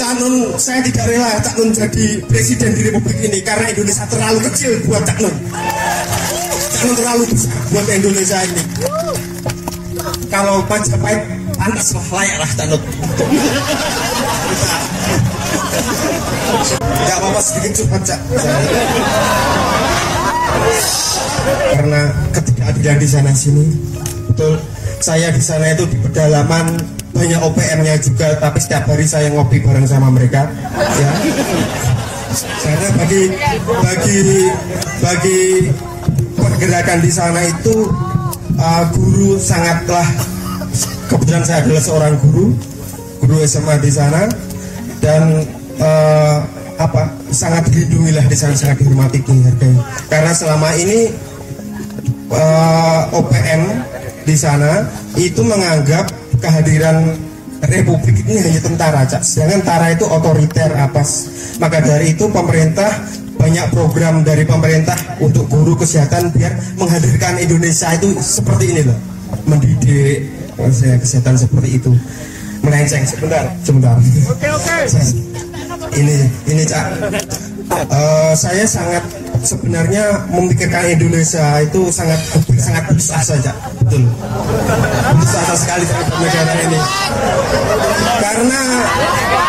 Cak Nun, saya tidak rela Cak Nun jadi presiden di Republik ini karena Indonesia terlalu kecil buat Cak Nun. Cak Nun terlalu besar buat Indonesia ini. Kalau Majapahit pantas lah, layak lah Cak Nun. Gak apa-apa sedikit cepat Cak. Karena ketidakadilan di sana sini, betul. Saya di sana itu di pedalaman banyak OPM-nya juga, tapi setiap hari saya ngopi bareng sama mereka. Ya. Karena bagi pergerakan di sana itu guru sangatlah, kebetulan saya adalah seorang guru SMA di sana, dan sangat dilindungi lah di sana, sangat dihormati, dihargai. Karena selama ini OPM di sana itu menganggap kehadiran Republik ini hanya tentara, Cak. Sedangkan tentara itu otoriter, apas. Maka dari itu pemerintah, banyak program dari pemerintah untuk guru kesehatan biar menghadirkan Indonesia itu seperti ini loh, mendidik kesehatan seperti itu. Melenceng sebentar. Oke. Ini Cak. Saya sangat sebenarnya memikirkan Indonesia itu sangat putus asa Cak. Betul. Putus asa sekali terhadap negara ini. Karena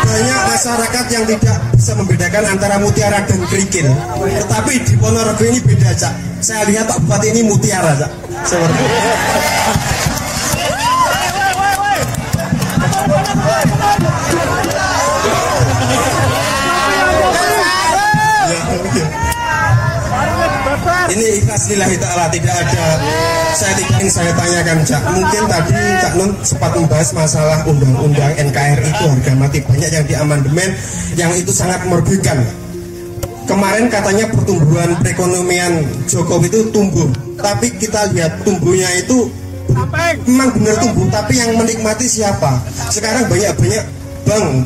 banyak masyarakat yang tidak bisa membedakan antara mutiara dan kerikil. Tetapi di Ponorogo ini beda Cak. Saya lihat Pak Bupati ini mutiara Cak. Seperti itu. Ini ikhlas lillahi ta'ala, tidak ada saya tanyakan Cak. Mungkin tadi Cak Nun sempat membahas masalah undang-undang NKRI itu harga mati, banyak yang diamandemen yang itu sangat merugikan. Kemarin katanya pertumbuhan perekonomian Jokowi itu tumbuh, tapi kita lihat tumbuhnya itu memang benar tumbuh, tapi yang menikmati siapa? Sekarang banyak bank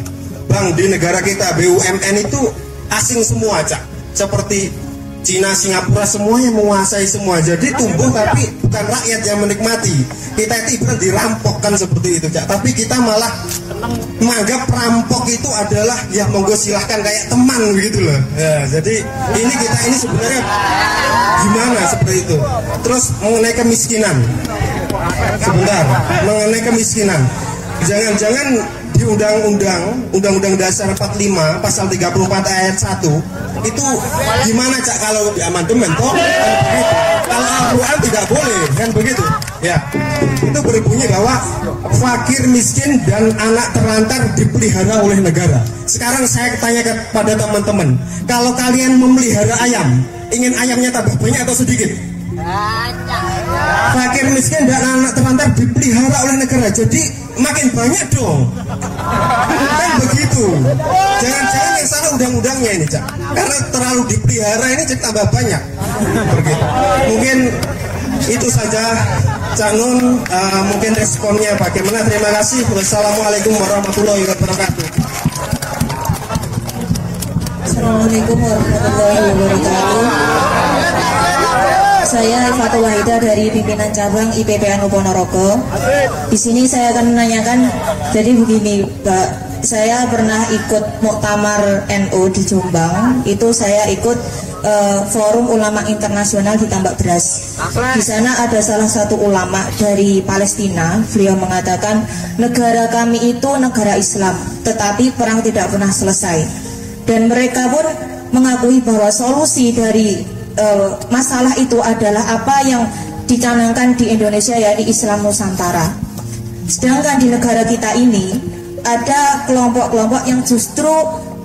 di negara kita, BUMN itu asing semua Cak, seperti Cina, Singapura, semuanya menguasai semua. Jadi tumbuh tapi bukan rakyat yang menikmati. Kita itu ibarat dirampokkan seperti itu Cak. Tapi kita malah menganggap perampok itu adalah ya monggo silahkan kayak teman begitu loh. Ya, jadi kita ini sebenarnya gimana seperti itu. Terus mengenai kemiskinan. Sebentar, mengenai kemiskinan. Jangan-jangan di Undang-Undang Dasar 45 pasal 34 ayat 1 itu gimana Cak kalau di amandemen toh? Kalau Al-Quran tidak boleh kan begitu? Ya, itu berbunyi bahwa fakir, miskin dan anak terlantar dipelihara oleh negara. Sekarang saya tanya kepada teman-teman, kalau kalian memelihara ayam, ingin ayamnya tambah banyak atau sedikit? Fakir, miskin dan anak terlantar dipelihara oleh negara, jadi makin banyak dong. Kan begitu. Jangan-jangan yang salah undang-undangnya ini Cak, karena terlalu dipelihara ini jadi tambah banyak. Begitu. Mungkin itu saja Cak Nun, mungkin responnya bagaimana. Terima kasih. Wassalamualaikum warahmatullahi wabarakatuh. Assalamualaikum warahmatullahi wabarakatuh. Saya Fatul Wahida dari pimpinan cabang IPPNU Ponorogo. Di sini saya akan menanyakan, jadi begini Mbak, saya pernah ikut Muktamar NU di Jombang. Itu saya ikut Forum Ulama Internasional di Tambak Beras. Di sana ada salah satu ulama dari Palestina. Beliau mengatakan negara kami itu negara Islam, tetapi perang tidak pernah selesai. Dan mereka pun mengakui bahwa solusi dari masalah itu adalah apa yang dicanangkan di Indonesia, yakni Islam Nusantara. Sedangkan di negara kita ini ada kelompok-kelompok yang justru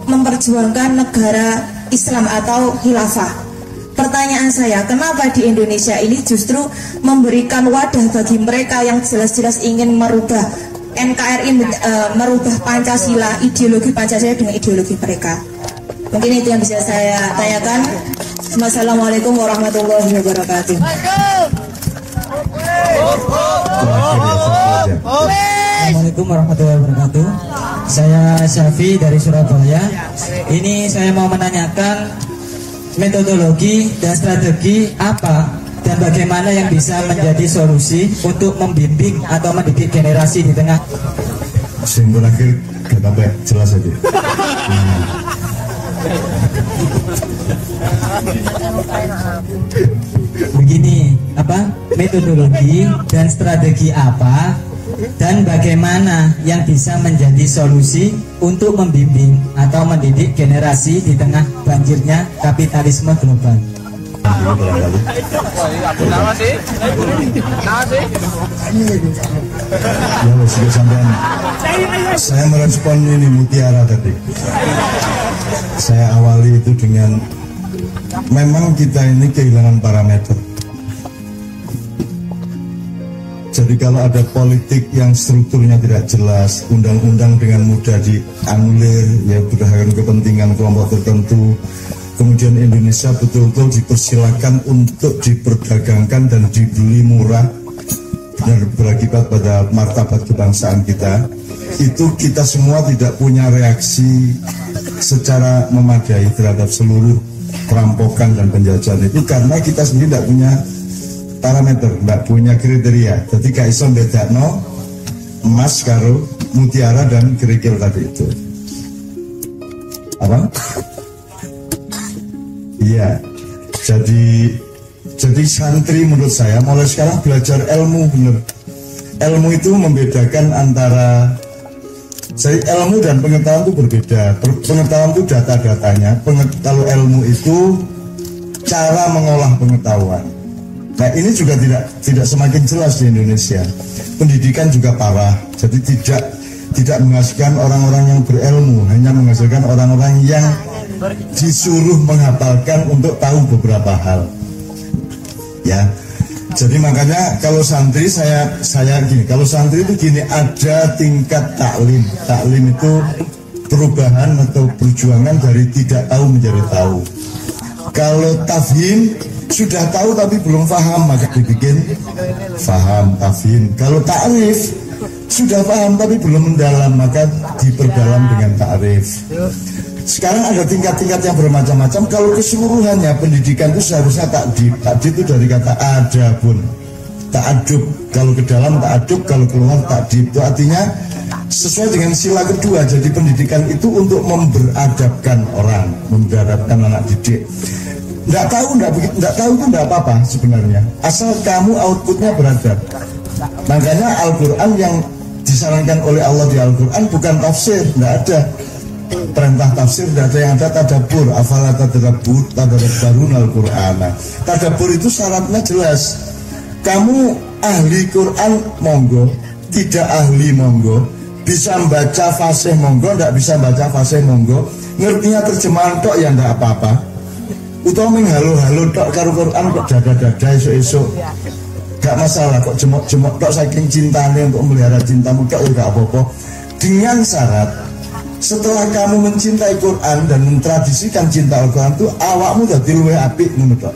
memperjuangkan negara Islam atau khilafah. Pertanyaan saya, kenapa di Indonesia ini justru memberikan wadah bagi mereka yang jelas-jelas ingin merubah NKRI, merubah Pancasila, ideologi Pancasila dengan ideologi mereka? Mungkin itu yang bisa saya tanyakan. Wassalamualaikum warahmatullahi wabarakatuh. Assalamualaikum warahmatullahi wabarakatuh. Saya Syafi dari Surabaya. Ini saya mau menanyakan metodologi dan strategi apa dan bagaimana yang bisa menjadi solusi untuk membimbing atau mendidik generasi di tengah. Sing terakhir gak sampai jelas aja. Begini, apa metodologi dan strategi apa dan bagaimana yang bisa menjadi solusi untuk membimbing atau mendidik generasi di tengah banjirnya kapitalisme global? Ya wes sampean. Saya merespon ini Mutiara tadi. Saya awali itu dengan memang kita ini kehilangan parameter. Jadi kalau ada politik yang strukturnya tidak jelas, undang-undang dengan mudah dianulir, ya berdasarkan kepentingan kelompok tertentu, kemudian Indonesia betul-betul dipersilakan untuk diperdagangkan dan dibeli murah, benar berakibat pada martabat kebangsaan kita. Itu kita semua tidak punya reaksi secara memadai terhadap seluruh perampokan dan penjajahan itu karena kita sendiri tidak punya parameter, tidak punya kriteria. Jadi gak iso bedakno emas karo mutiara dan kerikil tadi itu. Apa? Iya. Jadi santri menurut saya mulai sekarang belajar ilmu bener. Ilmu itu membedakan antara ilmu dan pengetahuan itu berbeda. Pengetahuan itu data-datanya. Kalau ilmu itu cara mengolah pengetahuan. Nah ini juga tidak semakin jelas di Indonesia. Pendidikan juga parah. Jadi tidak menghasilkan orang-orang yang berilmu, hanya menghasilkan orang-orang yang disuruh menghafalkan untuk tahu beberapa hal. Ya. Jadi makanya kalau santri saya gini, kalau santri itu gini, ada tingkat taklim. Taklim itu perubahan atau perjuangan dari tidak tahu menjadi tahu. Kalau tafhim sudah tahu tapi belum paham, maka dibikin paham, tafhim. Kalau ta'rif sudah paham tapi belum mendalam, maka diperdalam dengan ta'rif. Sekarang ada tingkat-tingkat yang bermacam-macam. Kalau keseluruhannya pendidikan itu seharusnya takdib. Takdib itu dari kata adabun, ta'adub. Kalau ke dalam ta'adub, kalau keluar takdib. Itu artinya sesuai dengan sila kedua. Jadi pendidikan itu untuk memberadabkan orang, memberadabkan anak didik. Nggak tahu itu nggak apa-apa sebenarnya, asal kamu outputnya beradab. Makanya Al-Quran yang disarankan oleh Allah di Al-Quran bukan tafsir, nggak ada perintah tafsir, nggak ada, yang ada tadabbur. Afala tadabbarun Al-Quran. Tadabbur itu syaratnya jelas. Kamu ahli Quran monggo, tidak ahli monggo, bisa baca fasih monggo, nggak bisa baca fasih monggo, ngertinya terjemahan tok ya nggak apa-apa. Utawa menghalo-halo tok karo Quran kok dada-dada esuk-esuk gak masalah, kok jemok-jemok tok saking cintanya untuk melihara cintamu tok ya gak apa-apa, dengan syarat setelah kamu mencintai Quran dan mentradisikan cinta Al-Quran itu awakmu jadi luwih apik ngono tok.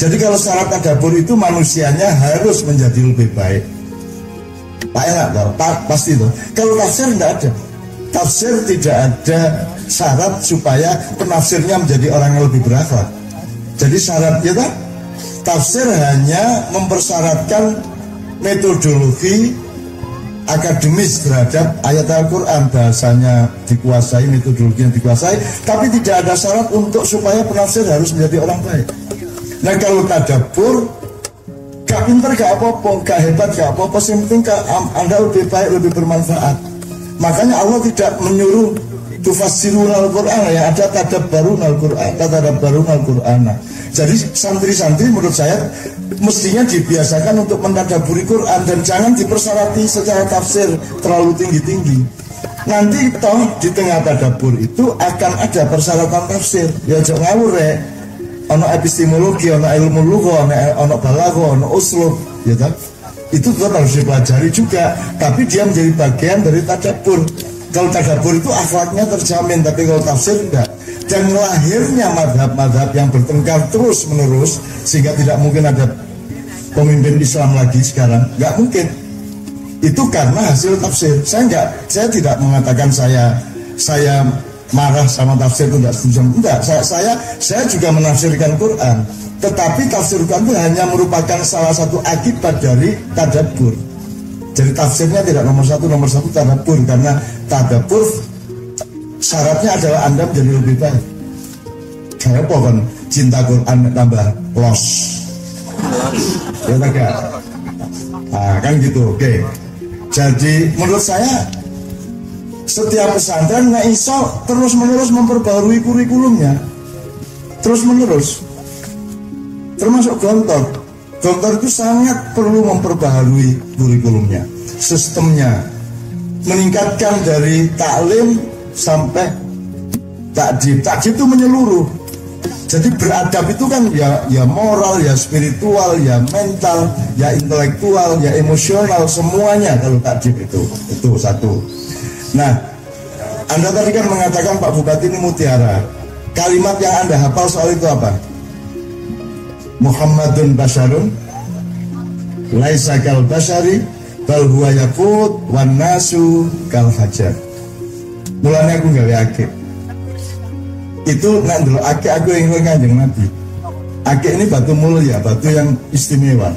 Jadi kalau syarat tadabbur itu manusianya harus menjadi lebih baik. Pak enak tau, pasti tuh. Kalau tafsir enggak ada. Tafsir tidak ada syarat supaya penafsirnya menjadi orang yang lebih berakhlak. Jadi syaratnya tak? Tafsir hanya mempersyaratkan metodologi akademis terhadap ayat Al-Quran, bahasanya dikuasai, metodologi yang dikuasai, tapi tidak ada syarat untuk supaya penafsir harus menjadi orang baik. Nah kalau tadabbur gak pinter gak apa-apa, gak hebat gak apa-apa, yang penting Anda lebih baik, lebih bermanfaat. Makanya Allah tidak menyuruh tufassirul Al-Quran, ya ada tadabbarun Al-Quran. Jadi santri-santri menurut saya mestinya dibiasakan untuk mentadabburi Quran dan jangan dipersyarati secara tafsir terlalu tinggi-tinggi. Nanti toh di tengah tadabbur itu akan ada persyaratan tafsir. Ya jangan ngawur ya. Ono epistemologi, ono ilmu lugha, ono balagha, ono uslub, ya kan? Itu tetap harus dipelajari juga, tapi dia menjadi bagian dari tadabbur. Kalau tadabbur itu akhlaknya terjamin, tapi kalau tafsir enggak. Dan lahirnya madhab-madhab yang bertengkar terus menerus sehingga tidak mungkin ada pemimpin Islam lagi sekarang, nggak mungkin. Itu karena hasil tafsir. Saya tidak mengatakan saya marah sama tafsir itu enggak. Saya juga menafsirkan Quran. Tetapi tafsir Quran itu hanya merupakan salah satu akibat dari tadabbur. Jadi tafsirnya tidak nomor satu tadabbur, karena tadabbur syaratnya adalah Anda menjadi lebih baik. Kayak apa kan cinta Quran tambah los, ya tak? Nah, kan gitu. Oke. Jadi menurut saya setiap pesantren nggak iso terus menerus memperbarui kurikulumnya, terus menerus. Termasuk Gontor itu sangat perlu memperbaharui kurikulumnya, sistemnya, meningkatkan dari taklim sampai takjib. Takjib itu menyeluruh. Jadi beradab itu kan ya moral, ya spiritual, ya mental, ya intelektual, ya emosional, semuanya kalau takjib itu satu. Nah, Anda tadi kan mengatakan Pak Bupati ini mutiara. Kalimat yang Anda hafal soal itu apa? Muhammadun basyarun laisa kal basyari bal huwa yaqut wan nasu kal hajar. Mulane aku gawe akeh. Itu nak ndelok akeh aku ingin Kanjeng Nabi. Akeh ini batu mulia, batu yang istimewa.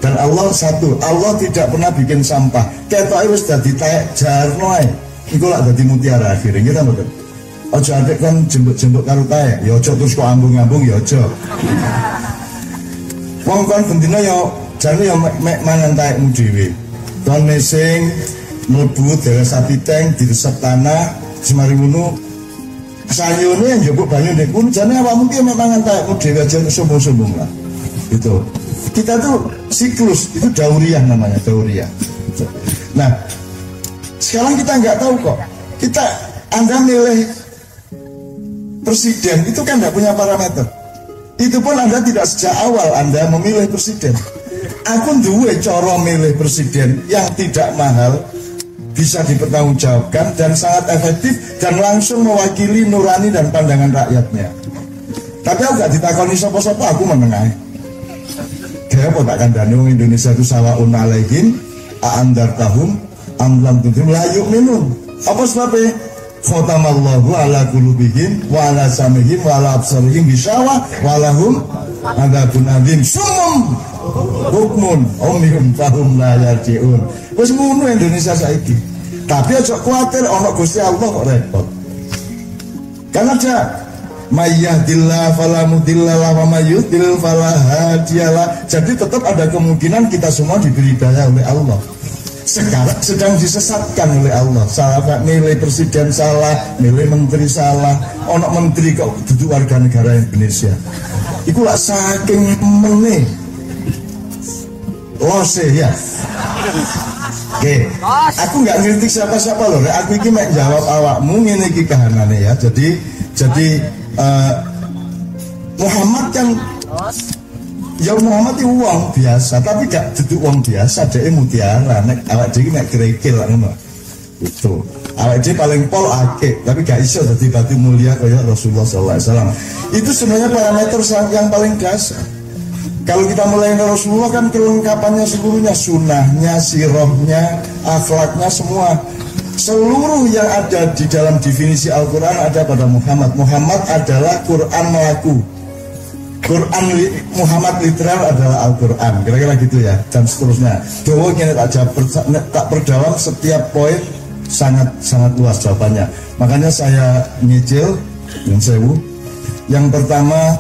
Dan Allah satu, Allah tidak pernah bikin sampah. Ketoke wis dadi taek jarno ae. Iku lak dadi mutiara akhirnya kita mboten. Aja adek kan jembuk-jembuk karo taek, ya aja terus kok ambung-ambung ya aja. Wong kon bendina ya jane ya mek mangan taekmu dhewe. Kon nesing mlebu dhewe sapi teng diresep tanah semari ngono sayune yang njupuk banyu nek kun jane awakmu ki mek mangan taekmu dhewe aja sombong-sombong lah. Itu. Kita tuh siklus, itu dauriyah namanya, dauriyah. Nah, sekarang kita nggak tahu kok. Anda milih presiden itu kan nggak punya parameter. Itu pun Anda tidak sejak awal Anda memilih presiden. Aku duwe cara milih presiden yang tidak mahal, bisa dipertanggungjawabkan dan sangat efektif dan langsung mewakili nurani dan pandangan rakyatnya. Tapi aku gak ditakoni sapa-sapa, aku menengah. Kayak apa tak kandani wong Indonesia itu sawaun alaihim a'andartahum am lam tunzir la yu'minun. Apa sebabnya? Khatamallahu ala qulubihim wa ala sam'ihim wa ala absarihim bisyawa wa lahum adzabun adzim. Sumum bukmun umyun fahum la yarji'un. Wis ngono Indonesia saiki. Tapi aja kuwatir ana Gusti Allah kok repot. Karena ada mayyahdillah fala mudhillalah wa mayyudlil fala hadiyalah. Jadi tetap ada kemungkinan kita semua diberi hidayah oleh Allah. Sekarang sedang disesatkan oleh Allah. Salah milih presiden salah, milih menteri salah. Ono menteri kok duduk warga negara Indonesia. Iku lah saking meneh. Lose ya. Oke, aku nggak ngiritik siapa-siapa loh. Aku ini mek jawab awakmu ngene iki kahanane ya. Jadi Muhammad kan ya Muhammad itu uang biasa, tapi gak duduk uang biasa, dia mutiara. Nek awak dhewe nek kerikil ngono. Itu. Awak dhewe paling pol akeh, tapi gak iso dadi batu mulia kaya Rasulullah SAW. Itu sebenarnya parameter yang paling dasar. Kalau kita mulai dari Rasulullah kan kelengkapannya seluruhnya, sunnahnya, sirahnya, akhlaknya semua. Seluruh yang ada di dalam definisi Al-Quran ada pada Muhammad. Muhammad adalah Quran melaku. Quran Muhammad literal adalah Al-Quran, kira-kira gitu ya, dan seterusnya. Doa ini tak perdalam setiap poin sangat luas jawabannya. Makanya saya nyicil yang sewu. Yang pertama,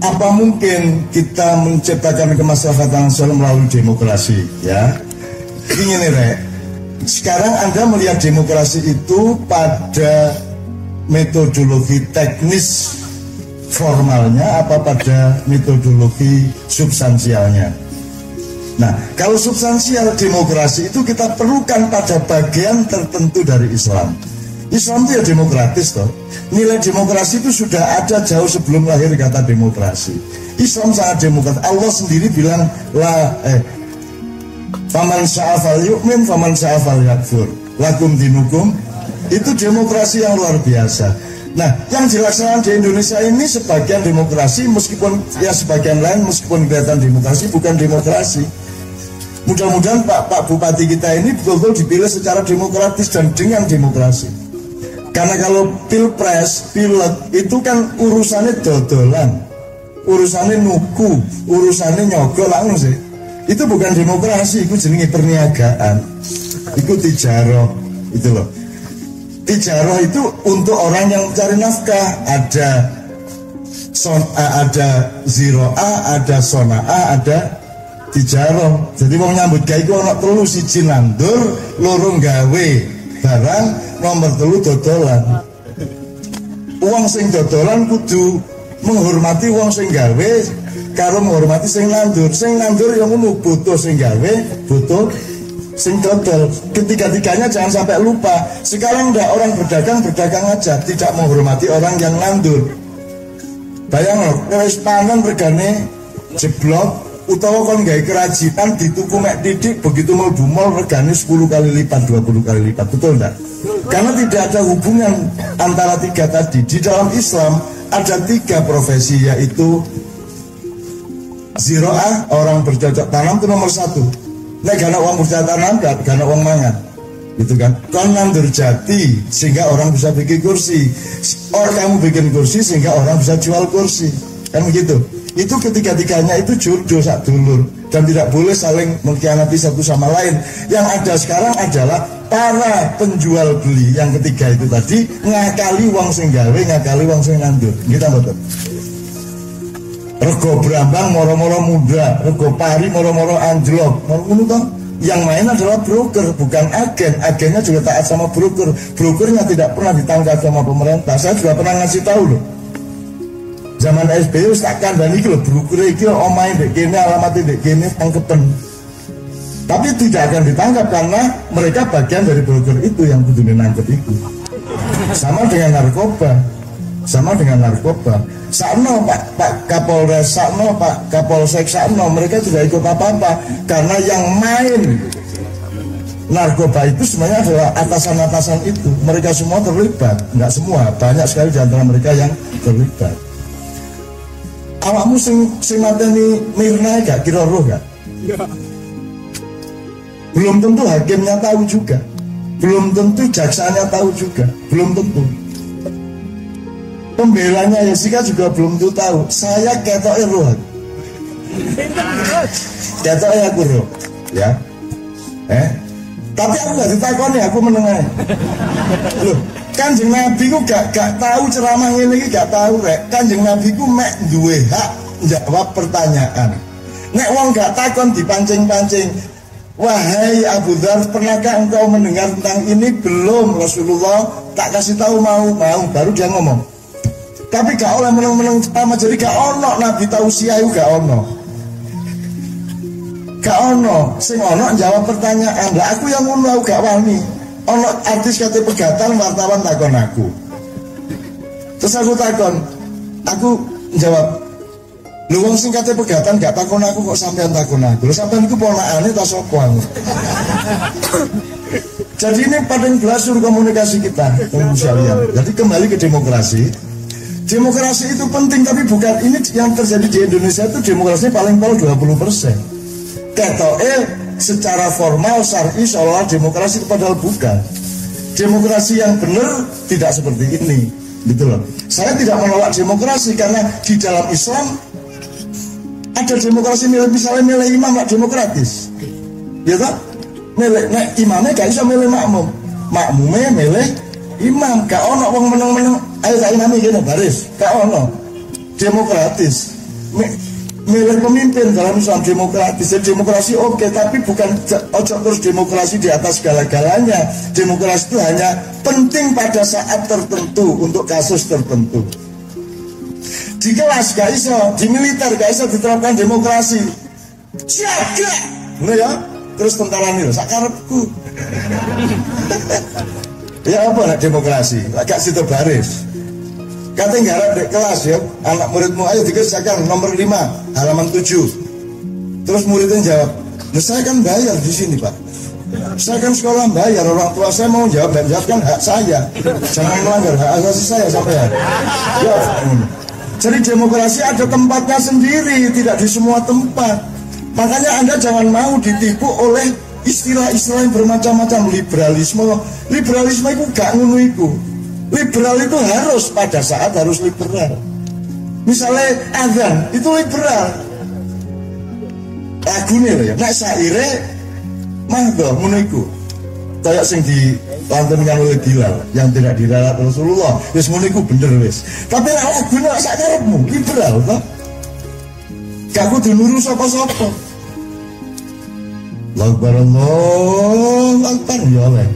apa mungkin kita menciptakan kemaslahatan nasional melalui demokrasi? Ya, ini nih, sekarang Anda melihat demokrasi itu pada metodologi teknis formalnya apa pada metodologi substansialnya. Nah, kalau substansial demokrasi itu kita perlukan pada bagian tertentu dari Islam. Islam itu ya demokratis toh. Nilai demokrasi itu sudah ada jauh sebelum lahir kata demokrasi. Islam sangat demokratis. Allah sendiri bilang faman sya'afal yu'min faman sya'afal yakfur lakum dinukum. Itu demokrasi yang luar biasa. Nah, yang dilaksanakan di Indonesia ini sebagian demokrasi, meskipun ya sebagian lain meskipun kelihatan demokrasi, bukan demokrasi. Mudah-mudahan Pak Bupati kita ini betul-betul dipilih secara demokratis dan dengan demokrasi. Karena kalau pilpres, pileg itu kan urusannya dodolan, urusannya nuku, urusannya nyogol langsung sih. Itu bukan demokrasi, itu jenenge perniagaan. Itu tijaroh, itu loh. Tijaroh itu untuk orang yang mencari nafkah. Ada ziro'ah, ada sona'ah, ada tijaroh. Jadi mau nyambut gawe iku ana telu, siji nandur, loro gawe barang, nomor telu dodolan. Wong sing dodolan kudu menghormati wong sing gawe karo menghormati sing nandur. Sing nandur yang ngono butuh sing gawe, butuh sing dodol. Ketiga-tiganya jangan sampai lupa. Sekarang enggak, orang berdagang aja, tidak menghormati orang yang nandur. Bayang loh, wis panen regane jeblok utawa kon gawe kerajinan dituku mek titik, begitu mlebu mall regane 10 kali lipat, 20 kali lipat. Betul enggak? Karena tidak ada hubungan antara tiga tadi. Di dalam Islam ada 3 profesi, yaitu ziro'ah, orang bercocok tanam itu nomor 1. Nek gak ada uang bercocok tanam, gak ada uang mangan, gitu kan. Kon nandur jati sehingga orang bisa bikin kursi, kamu bikin kursi sehingga orang bisa jual kursi, kan begitu. Itu ketiga-tiganya itu jodoh sak dulur dan tidak boleh saling mengkhianati satu sama lain. Yang ada sekarang adalah para penjual beli yang ketiga itu tadi ngakali wong sing gawe, ngakali wong sing nandur. Kita betul. Rego brambang moro-moro muda, rego pari moro-moro anjlok. Ngono toh? Yang main adalah broker, bukan agen. Agennya juga taat sama broker. Brokernya tidak pernah ditangkap sama pemerintah. Saya juga pernah ngasih tahu loh. Zaman SBY tak kandani iki lho, broker iki omahe ndek kene, alamatnya ndek kene, tangkepen. Tapi tidak akan ditangkap karena mereka bagian dari broker itu yang kudu nangkep itu. Sama dengan narkoba. Sama dengan narkoba. Sakno Pak Kapolres, sakno Pak Kapolsek, sakno mereka tidak ikut apa-apa karena yang main narkoba itu sebenarnya adalah atasan-atasan itu. Mereka semua terlibat, enggak semua, banyak sekali di antara mereka yang terlibat. Awakmu sing mateni Mirna gak kira roh gak? Belum tentu hakimnya tahu juga. Belum tentu jaksanya tahu juga. Belum tentu. Pembelanya Jessica juga belum tentu tahu. Saya ketoke roh. Ketoke aku roh. Ya. Tapi aku gak ditakoni, aku menengahi. Loh, Kanjeng Nabi ku gak tahu ceramah ini gak tahu rek. Kanjeng Nabi ku mek duwe hak jawab pertanyaan. Nek wong gak takon dipancing-pancing. Wahai Abu Dzar, pernahkah engkau mendengar tentang ini? Belum. Rasulullah tak kasih tahu, mau baru dia ngomong. Tapi gak oleh meneng-meneng ceramah, jadi gak ono Nabi tausiah gak ono. Gak ono, sing ono jawab pertanyaan. Lah aku yang ngono aku gak wani. Ono artis kate pegatan, wartawan takon aku. Terus aku takon, aku jawab, lu wong sing kate pegatan gak takon aku kok sampean takon aku. Lho sampean iku ponakane ta sapa? Jadi ini paling belasur komunikasi kita, sekalian. Jadi kembali ke demokrasi. Demokrasi itu penting, tapi bukan ini yang terjadi di Indonesia itu demokrasi paling pol 20%. Ketoke secara formal syar'i seolah demokrasi itu padahal bukan. Demokrasi yang benar tidak seperti ini, gitu loh. Saya tidak menolak demokrasi karena di dalam Islam ada demokrasi misalnya milih imam gak demokratis, ya tak? Milih imamnya gak bisa milih makmum, makmumnya milih imam. Gak ono wong meneng-meneng ayo tak imami gini baris, gak ono. Demokratis. Milih pemimpin dalam Islam demokratis. Demokrasi oke, tapi bukan ojo terus demokrasi di atas segala-galanya. Demokrasi itu hanya penting pada saat tertentu untuk kasus tertentu. Di kelas gak iso, di militer gak iso diterapkan demokrasi. Siaga, bener ya? Terus tentara nih, sakarepku. Ya apa nak demokrasi? Agak situ baris. Katanya garap di kelas ya, anak muridmu ayo dikerjakan nomor 5 halaman 7. Terus muridnya jawab, nah, saya kan bayar di sini Pak. Saya kan sekolah bayar, orang tua saya mau jawab dan jawab kan hak saya. Jangan melanggar hak asasi saya sampai ya. Jadi demokrasi ada tempatnya sendiri, tidak di semua tempat. Makanya Anda jangan mau ditipu oleh istilah-istilah yang bermacam-macam. Liberalisme itu gak ngono iku. Liberal itu harus pada saat harus liberal. Misalnya azan itu liberal. lagune lho ya. Nek saire mangga ngono iku. Kayak sing dilantunkan oleh Bilal yang tidak diralat Rasulullah. Wis ngono iku bener wis. Tapi nek lagune sak karepmu liberal to. Gak kudu nuru sapa-sapa. Allahu Akbar ya oleh.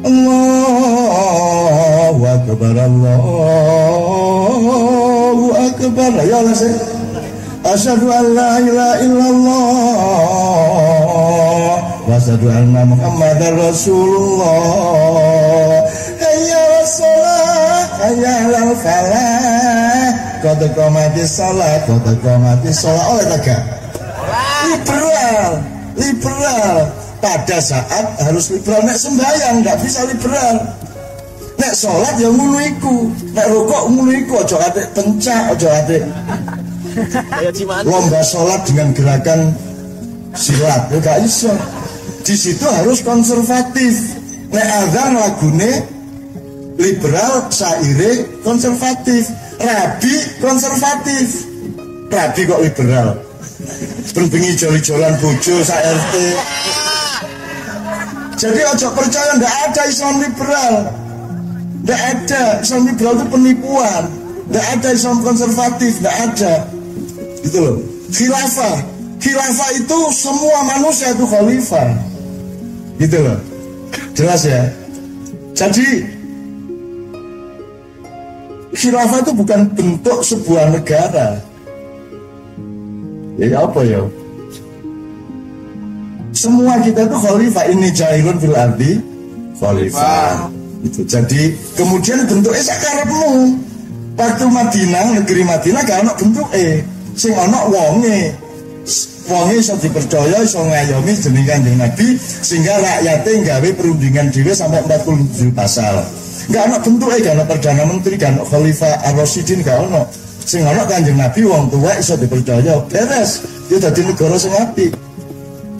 Allahu Akbar, Allahu Akbar ya oleh sih. Asyhadu an la ilaha illallah wa asyhadu anna Muhammadar Rasulullah. Hayya 'alas shalah, hayya 'alal falah. Qad qamatis shalah, qad qamatis shalah. Oleh tegak. Liberal. Pada saat harus liberal. Nek sembahyang nggak bisa liberal. Nek sholat ya ngono iku. Nek rokok ngono iku. Ojo atik pencak, ojo atik lomba sholat dengan gerakan silat. Ya gak iso. Di situ harus konservatif. Nek azan lagune liberal, saire konservatif, rabi konservatif. Rabi kok liberal. Berbengi joli-jolan bojo sak RT. Jadi ojo percaya ndak ada Islam liberal. Ndak ada. Islam liberal itu penipuan. Ndak ada Islam konservatif, ndak ada. Gitu loh. Khilafah itu semua manusia itu khalifah. Gitu loh. Jelas ya. Jadi khilafah itu bukan bentuk sebuah negara. Ya apa ya? Semua kita itu khalifah. Ini jailun fil ardi khalifah. Itu. Jadi kemudian bentuknya sakarepmu. Waktu Madinah, negeri Madinah gak ono bentuke. Sing ono wonge. Wonge iso dipercaya, iso ngayomi jeneng Kanjeng Nabi sehingga rakyate gawe perundingan dhewe sampai 47 pasal. Gak ono bentuke, gak ono perdana menteri, gak ono khalifah ar-rasyidin, gak ono. Sing ana Kanjeng Nabi wong tua iso dipercaya, beres. Dia dadi negara sing apik.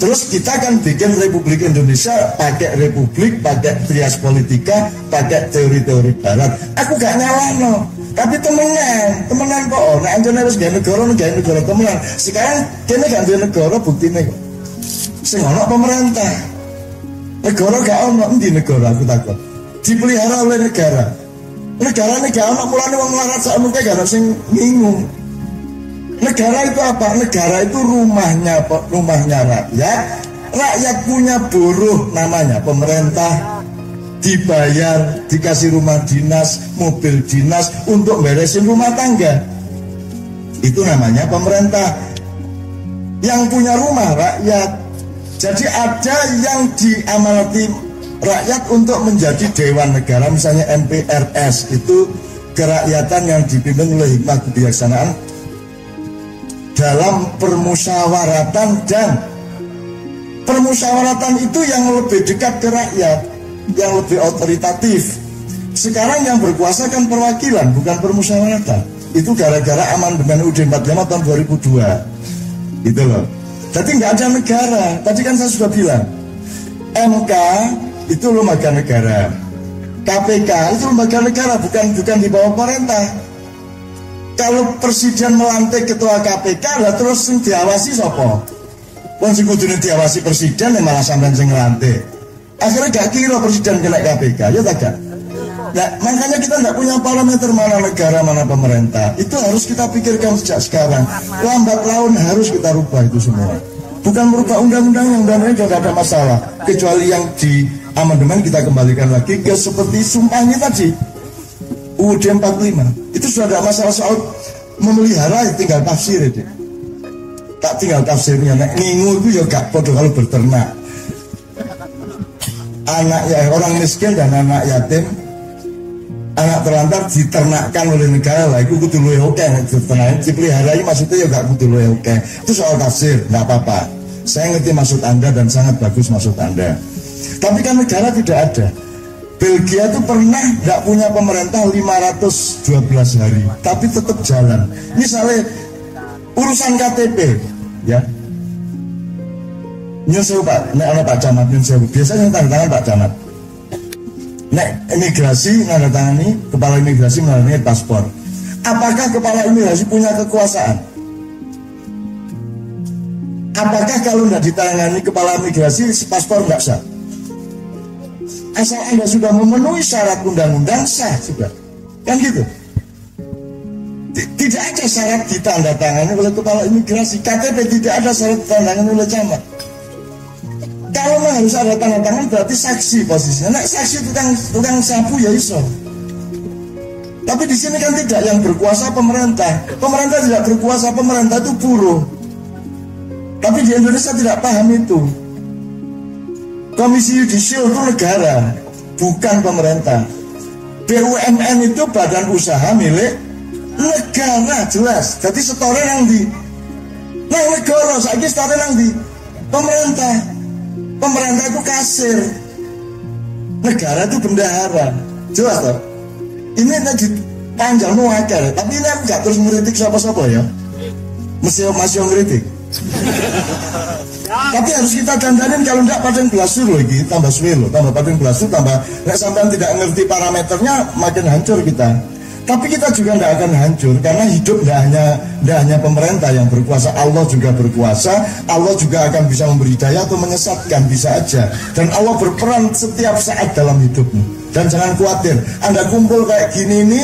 Terus kita kan bikin Republik Indonesia pakai republik, pakai trias politika, pakai teori-teori barat. Aku gak nyalahno, tapi temenan kok. Nek anjene wis gawe negara temenan. Sekarang kene gak duwe negara buktine kok. Sing ana pemerintah. Negara gak ono, endi negara aku takut. Dipelihara oleh negara. Negara gak ono, mulane wong larat sak mungke gak ono sing bingung. Negara itu apa? Negara itu rumahnya rakyat. Rakyat punya buruh namanya pemerintah. Dibayar, dikasih rumah dinas, mobil dinas untuk beresin rumah tangga. Itu namanya pemerintah. Yang punya rumah rakyat. Jadi ada yang diamanati rakyat untuk menjadi dewan negara, misalnya MPRS, itu kerakyatan yang dipimpin oleh hikmah kebijaksanaan dalam permusyawaratan, dan permusyawaratan itu yang lebih dekat ke rakyat, yang lebih otoritatif. Sekarang yang berkuasa kan perwakilan, bukan permusyawaratan. Itu gara-gara amandemen UUD 45 tahun 2002. Gitu loh. Jadi nggak ada negara. Tadi kan saya sudah bilang, MK itu lembaga negara, KPK itu lembaga negara, bukan di bawah pemerintah. Kalau presiden melantik ketua KPK, lah terus sing diawasi sapa? Wong sing kudune diawasi presiden malah sampean sing nglantik. Akhirnya gak kira presiden kena KPK, ya tak gak? Nah, makanya kita nggak punya parameter mana negara, mana pemerintah. Itu harus kita pikirkan sejak sekarang. Lambat laun harus kita rubah itu semua. Bukan merubah undang-undangnya, undang-undangnya tidak ada masalah. Kecuali yang di amandemen kita kembalikan lagi ke seperti sumpahnya tadi. UUD 45 itu sudah ada masalah soal memelihara, tinggal tafsir itu. Tak tinggal tafsirnya. Nek ngingu itu ya gak podo kalau berternak. Anak ya orang miskin dan anak yatim, anak terlantar diternakkan oleh negara lah. Itu kudu luwih oke nek diternak. Dipelihara maksudnya ya gak kudu luwih oke. Itu soal tafsir, nggak apa-apa. Saya ngerti maksud Anda dan sangat bagus maksud Anda. Tapi kan negara tidak ada. Belgia itu pernah nggak punya pemerintah 512 hari, tapi tetap jalan. Misalnya urusan KTP, ya. Nyusul Pak, nek ana Pak Camat nyusul. Biasanya tanda tangan Pak Camat. Nek imigrasi nanda tangani, kepala imigrasi menandatangani paspor. Apakah kepala imigrasi punya kekuasaan? Apakah kalau tidak ditangani kepala migrasi paspor nggak sah? Asal Anda sudah memenuhi syarat undang-undang sah juga, kan gitu. Tidak ada syarat ditandatangani oleh kepala imigrasi. KTP tidak ada syarat ditandatangani oleh camat. Kalau harus ada tanda tangan berarti saksi posisinya. Nah, saksi tukang sapu ya iso. Tapi di sini kan tidak, yang berkuasa pemerintah. Pemerintah tidak berkuasa, pemerintah itu buruh. Tapi di Indonesia tidak paham itu. Komisi Yudisial itu negara, bukan pemerintah. BUMN itu badan usaha milik negara, jelas. Jadi setore nang di nang negara, saiki setore nang di pemerintah. Pemerintah itu kasir, negara itu bendahara, jelas toh. Ini tadi panjang mau akar, tapi ini aku gak terus ngeritik siapa-siapa ya. Masih ngeritik. Tapi harus kita dandanin, kalau enggak padang belasur lagi, tambah suwe loh, tambah padang belasur, tambah nek sampean tidak ngerti parameternya makin hancur kita. Tapi kita juga tidak akan hancur, karena hidup tidak hanya pemerintah yang berkuasa, Allah juga berkuasa. Allah juga akan bisa memberi daya atau menyesatkan, bisa aja. Dan Allah berperan setiap saat dalam hidupmu. Dan jangan khawatir, Anda kumpul kayak gini ini,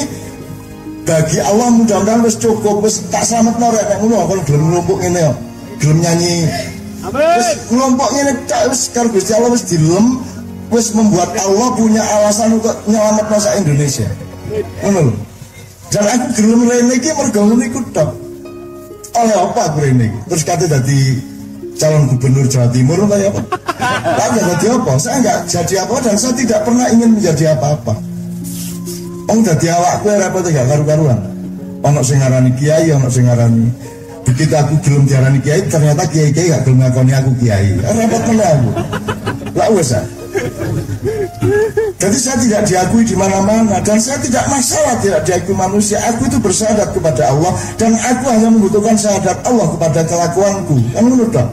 bagi Allah mudah-mudahan wis cukup, wis tak selamat norek nek ngono kon gelem nglumpuk ngene yo. Gelem nyanyi. Wis nglumpuk ngene tak wis karo Gusti Allah wis dilem, wis membuat Allah punya alasan untuk nyelametno sak Indonesia. Ngono lho. Dan aku gelem rene iki mergo ngono iku tok. Oleh apa aku rene iki? Terus kate dadi calon gubernur Jawa Timur kaya apa? Lah enggak jadi apa? Saya enggak jadi apa dan saya tidak pernah ingin menjadi apa-apa. Wong dadi awakku repot gak karu-karuan. Ono sing ngarani kiai, ono sing ngarani. Begitu aku gelem diarani kiai, ternyata kiai-kiai gak gelem ngakoni aku kiai. Repot meneh aku. Lah wis ah. Jadi saya tidak diakui di mana-mana dan saya tidak masalah tidak diakui manusia. Aku itu bersyahadat kepada Allah dan aku hanya membutuhkan syahadat Allah kepada kelakuanku. Kan menurut dong?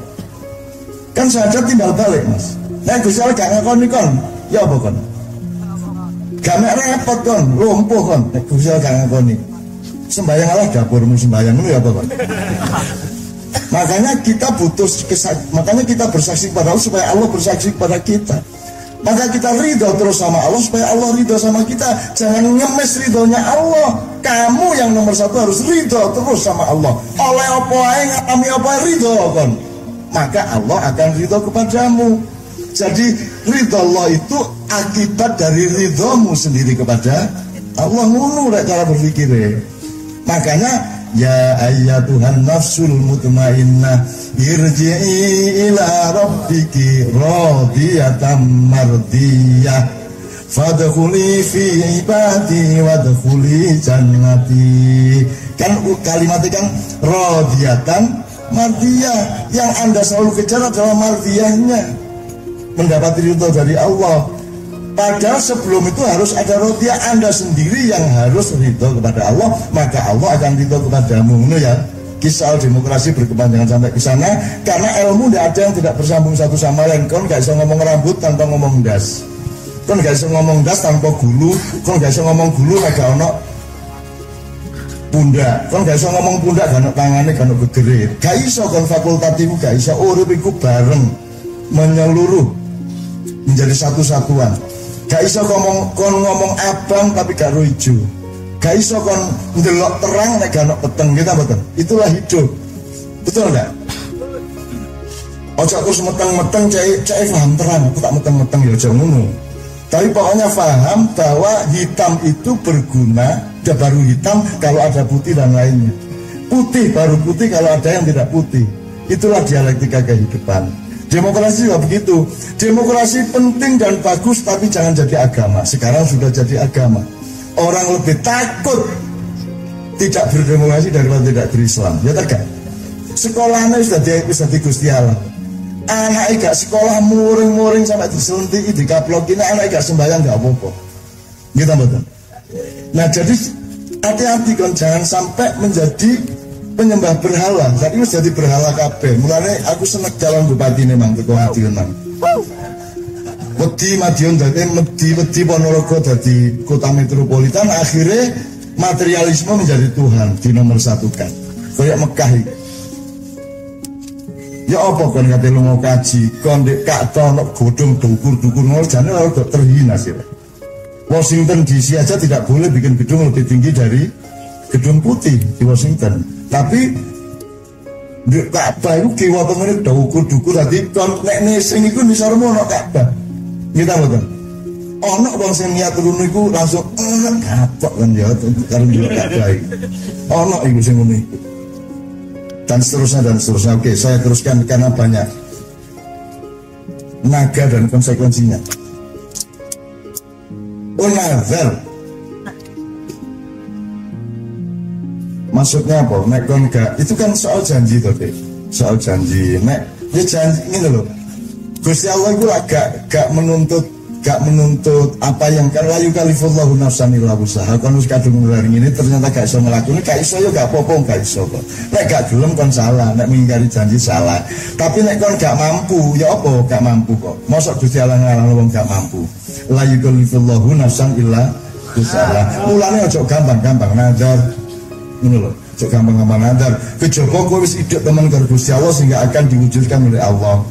Kan syahadat timbal balik mas. Nah Gusti Allah gak ngakoni kon, ya apa kon? Gak mek repot kon, lumpuh kon. Nek Gusti Allah gak ngakoni. Sembayang Allah dapurmu sembayang itu ya apa kon? Makanya kita butuh makanya kita bersaksi kepada Allah supaya Allah bersaksi kepada kita. Maka kita ridho terus sama Allah supaya Allah ridho sama kita. Jangan ngemes ridhonya Allah. Kamu yang nomor satu harus ridho terus sama Allah. Oleh apa ae ngalami apa ridho kon. Maka Allah akan ridho kepadamu. Jadi ridho Allah itu akibat dari ridhomu sendiri kepada Allah. Ngono rek cara berpikirnya. Makanya ya ayyatuhan nafsul mutmainnah irji'i ila rabbiki radiyatan mardiyah fadkhuli fi ibadi wadkhuli jannati. Kan kalimatnya kan radiyatan mardiyah, yang Anda selalu kejar adalah mardiyahnya, mendapat ridho dari Allah. Padahal sebelum itu harus ada rodiyah, Anda sendiri yang harus ridho kepada Allah, maka Allah akan ridho kepadamu. Ini ya, kisah demokrasi berkepanjangan sampai ke sana, karena ilmu tidak ada yang tidak bersambung satu sama lain. Kon gak bisa ngomong rambut tanpa ngomong das, kon gak bisa ngomong das tanpa gulu, kon gak bisa ngomong gulu gak ono pundak, kon gak bisa ngomong pundak gak ono tangane gak ono gegere. Gak iso kon fakultatif, gak iso urip iku bareng menyeluruh menjadi satu-satuan. Gak iso ngomong abang tapi gak ijo. Gak iso kon ndelok terang nek gak ono peteng, gitu betul. Itulah hidup. Betul enggak? Ojo terus meteng-meteng cek paham terang, aku tak meteng-meteng ya aja ngono. Tapi pokoknya paham bahwa hitam itu berguna, dia baru hitam kalau ada putih dan lainnya. Putih baru putih kalau ada yang tidak putih. Itulah dialektika kehidupan. Demokrasi juga begitu. Demokrasi penting dan bagus, tapi jangan jadi agama. Sekarang sudah jadi agama. Orang lebih takut tidak berdemokrasi daripada tidak berislam. Ya tak? Sekolahnya sudah di Gusti Allah. Anak gak sekolah muring-muring sampai diselentiki, dikaplokin, anak gak sembahyang gak apa-apa. Gitu betul. Nah jadi hati-hati kan, jangan sampai menjadi penyembah berhala. Saat ini jadi berhala kabeh. Mulane aku seneng calon bupati memang teko Madiun nang. Wedi Madiun dadi wedi Ponorogo dadi kota metropolitan, akhirnya materialisme menjadi Tuhan, di nomor satu kan. Kayak Mekah iki. Ya apa kon kate lunga kaji, kon ndek Ka'bah ono godhong dukur-dukur ngono jane ora kok terhina sih. Washington DC aja tidak boleh bikin gedung lebih tinggi dari gedung putih di Washington. Tapi di Ka'bah itu kiwa temen dukur-dukur tadi kon nek sing iku nisarmu ono Ka'bah. Kita mboten. Ono wong sing niat turun iku langsung kapok kan ya karo Ka'bah iki. Ono iku sing ngono iku. Dan seterusnya. Oke, saya teruskan karena banyak naga dan konsekuensinya. Nazar maksudnya apa? Nek kon gak, itu kan soal janji tuh deh. Soal janji. Nek ya janji ini loh. Gusti Allah itu gak menuntut apa yang kan layu kalifullahu nafsan illa wusaha. Kon wis kadung nglaring ini ternyata gak iso nglakoni, gak iso ya gak apa-apa, gak iso kok. Nek gak gelem kon salah, nek mingkari janji salah. Tapi nek kon gak mampu, ya apa gak mampu kok. Mosok Gusti Allah ngarang wong gak mampu. Layu kalifullahu nafsan illa wusaha. Mulane aja gampang-gampang nadar. Ngono lho. Aja gampang-gampang nadar. Kejaba kowe wis idek temen karo Gusti Allah sehingga akan diwujudkan oleh Allah.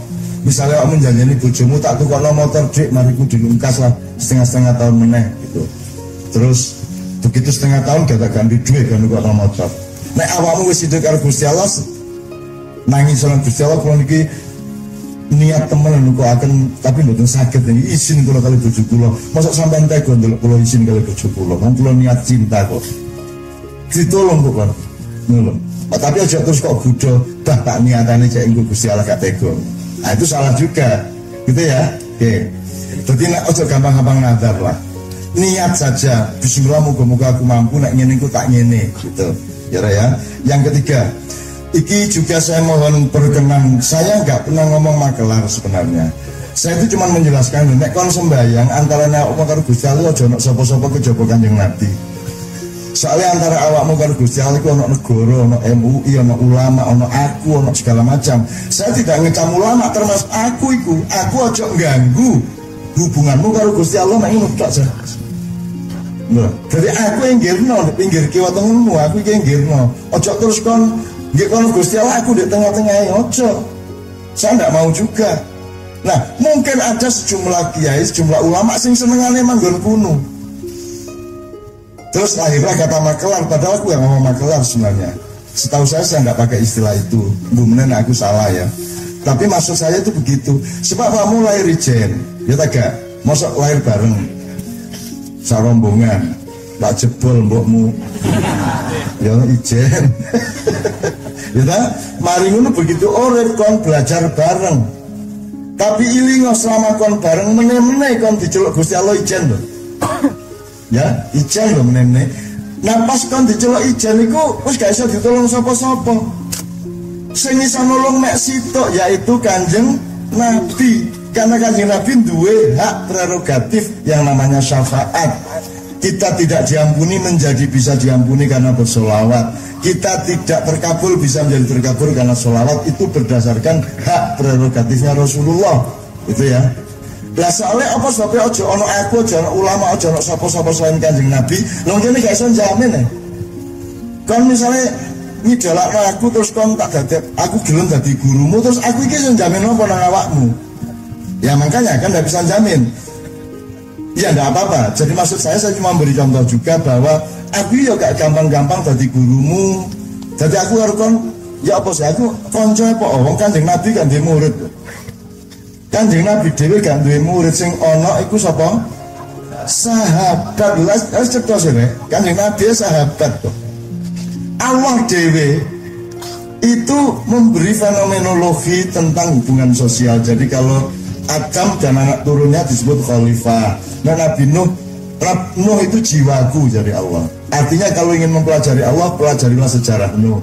Misalnya kamu janjani bojomu tak tukokno motor dik mariku dilungkas lah setengah tahun meneh gitu. Terus begitu setengah tahun gak ganti duit kan tukokno motor. Nek awakmu wis hidup karo Gusti Allah nangis sama Gusti Allah kula niki niat temen kok akan tapi mboten saged niki izin kula kali bojo kula. Mosok sampean tega ndelok kula izin kali bojo kula. Wong kula niat cinta kok. Ditolong kok kan. Ngono. Tapi aja terus kok budho dah tak niatane cek engko Gusti Allah gak tega. Nah itu salah juga gitu ya. Oke. Jadi ojo gampang-gampang nadar lah. Niat saja. Bismillah moga-moga aku mampu nek ngene iku tak ngene gitu. Ya ya. Yang ketiga, iki juga saya mohon perkenan. Saya nggak pernah ngomong makelar sebenarnya. Saya itu cuma menjelaskan nek kon sembayang antara nek karo Gusti Allah aja ono sapa-sapa kejaba Kanjeng Nabi. Soalnya antara awakmu karo Gusti Allah iku ono negara, ono MUI, ono ulama, ono aku, ono segala macam. Saya tidak ngecam ulama termasuk aku iku. Aku aja ganggu hubunganmu karo Gusti Allah nek ngono tok aja. Lho, jadi aku yang ngirno di pinggir kiwa tengahmu, aku yang ngirno. Ojo terus kon nggih kono Gusti Allah aku di tengah-tengah ojo. Saya tidak mau juga. Nah, mungkin ada sejumlah kiai, sejumlah ulama sing senengane manggon kuno. Terus akhirnya kata makelar, padahal aku yang ngomong makelar sebenarnya. Setahu saya nggak pakai istilah itu. Kemudian aku salah ya. Tapi maksud saya itu begitu. Sebab kamu lahir ijen, ya tak? Mosok lahir bareng, sarombongan, tak jebol mbokmu, ya ijen. Ya tak? Mari ngono begitu orang kon belajar bareng. Tapi ilingo selama kon bareng meneh-meneh kon diceluk Gusti Allah ijen loh. Ya, ijen lho meneh. Nah pas kon diceluk ijen iku wis gak iso ditolong sapa-sapa. Sing iso nolong mek sitok yaitu Kanjeng Nabi. Karena Kanjeng Nabi duwe hak prerogatif yang namanya syafaat. Kita tidak diampuni menjadi bisa diampuni karena bersolawat. Kita tidak terkabul bisa menjadi terkabul karena solawat. Itu berdasarkan hak prerogatifnya Rasulullah. Itu ya. Lah soalnya apa sebabnya ojo ono aku, ojo ono ulama, ojo ono sapa-sapa selain Kanjeng Nabi. Lho ngene gak iso jamin ya. Kon misalnya ngidolakno aku terus kon tak dadek, aku gelem dadi gurumu terus aku iki iso jamin apa nang awakmu. Ya makanya kan gak bisa jamin. Ya enggak apa-apa. Jadi maksud saya cuma beri contoh juga bahwa aku ya gak gampang-gampang dadi gurumu. Jadi aku harus kon ya apa sih aku konco apa wong Kanjeng Nabi kan duwe murid. Kanjeng Nabi dhewe gak duwe murid sing ana iku sapa? Sahabat. Wis cetha sene. Kanjeng Nabi sahabat kok. Allah dhewe itu memberi fenomenologi tentang hubungan sosial. Jadi kalau Adam dan anak turunnya disebut khalifah. Nah Nabi Nuh itu jiwaku dari Allah. Artinya kalau ingin mempelajari Allah, pelajarilah sejarah Nuh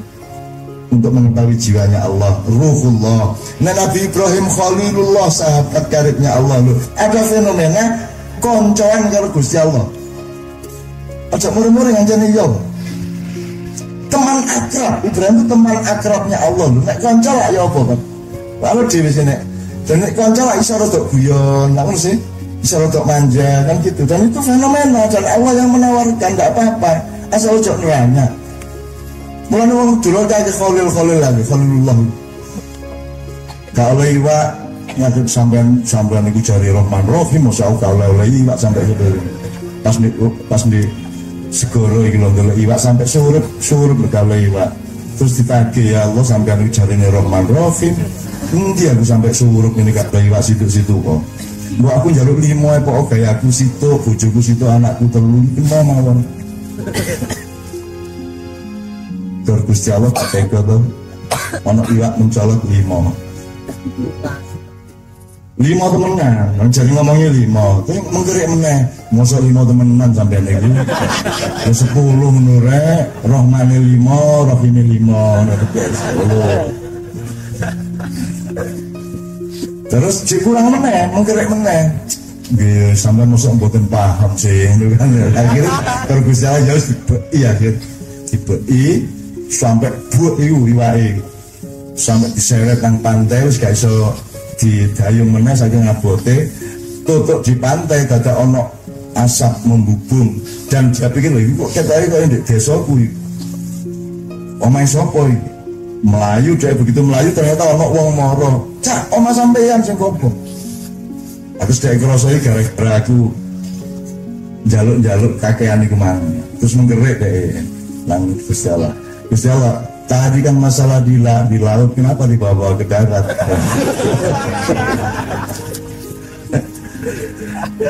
untuk mengetahui jiwanya Allah, ruhullah. Nah Nabi Ibrahim Khalilullah, sahabat karibnya Allah. Loh, ada fenomena koncoan karo Gusti Allah. Aja murmur ngancani yo. Teman akrab, Ibrahim itu teman akrabnya Allah. Loh, nek konco lah ya apa, Pak? Lalu dhewe sini. Dan nek konco lah iso rada guyon, ngono sih. Iso rada manja kan gitu. Dan itu fenomena dan Allah yang menawarkan, enggak apa-apa. Asal ojo neranya. Mulane wong dulu kaya Khalil lagi, Khalilullah. gak oleh iwak nyakit sampean iku jari Rahman Rahim mosok gak oleh iwak sampai sedere pas di segoro iki lho ndelok iwak sampai surup gak oleh iwak terus ditagih ya Allah sampean iku jarine Rahman Rahim endi aku sampai surup ini gak oleh iwak situ-situ kok mbok aku njaluk 5 kok gaya aku situ bojoku situ anakku 3 mawon tur Gusti Allah tak tega to ana iwak mencolok 5 temenan, jadi ngomongnya 5 tapi menggerik meneh mosok 5 temenan sampean iku 10 menurut Rahmane 5 Rahime 5 terus cek kurang meneh menggerik meneh nggih sampean mosok mboten paham sih gitu kan akhirnya terus Gusti Allah ya dibeki akhir dibeki sampai buat iku iwake sampai diseret nang pantai wis gak iso didayung meneh saking ngabote tutuk di pantai dadak ana asap membubung dan dia pikir lho kok ketake kok ndek desaku iki omahe sapa iki melayu dia begitu melayu ternyata ana wong mara cak omah sampeyan sing kopo aku sedek ngrasani gara-gara aku njaluk kakean iku mang terus menggerik dhek nang Gusti Allah tadi kan masalah di laut kenapa dibawa ke darat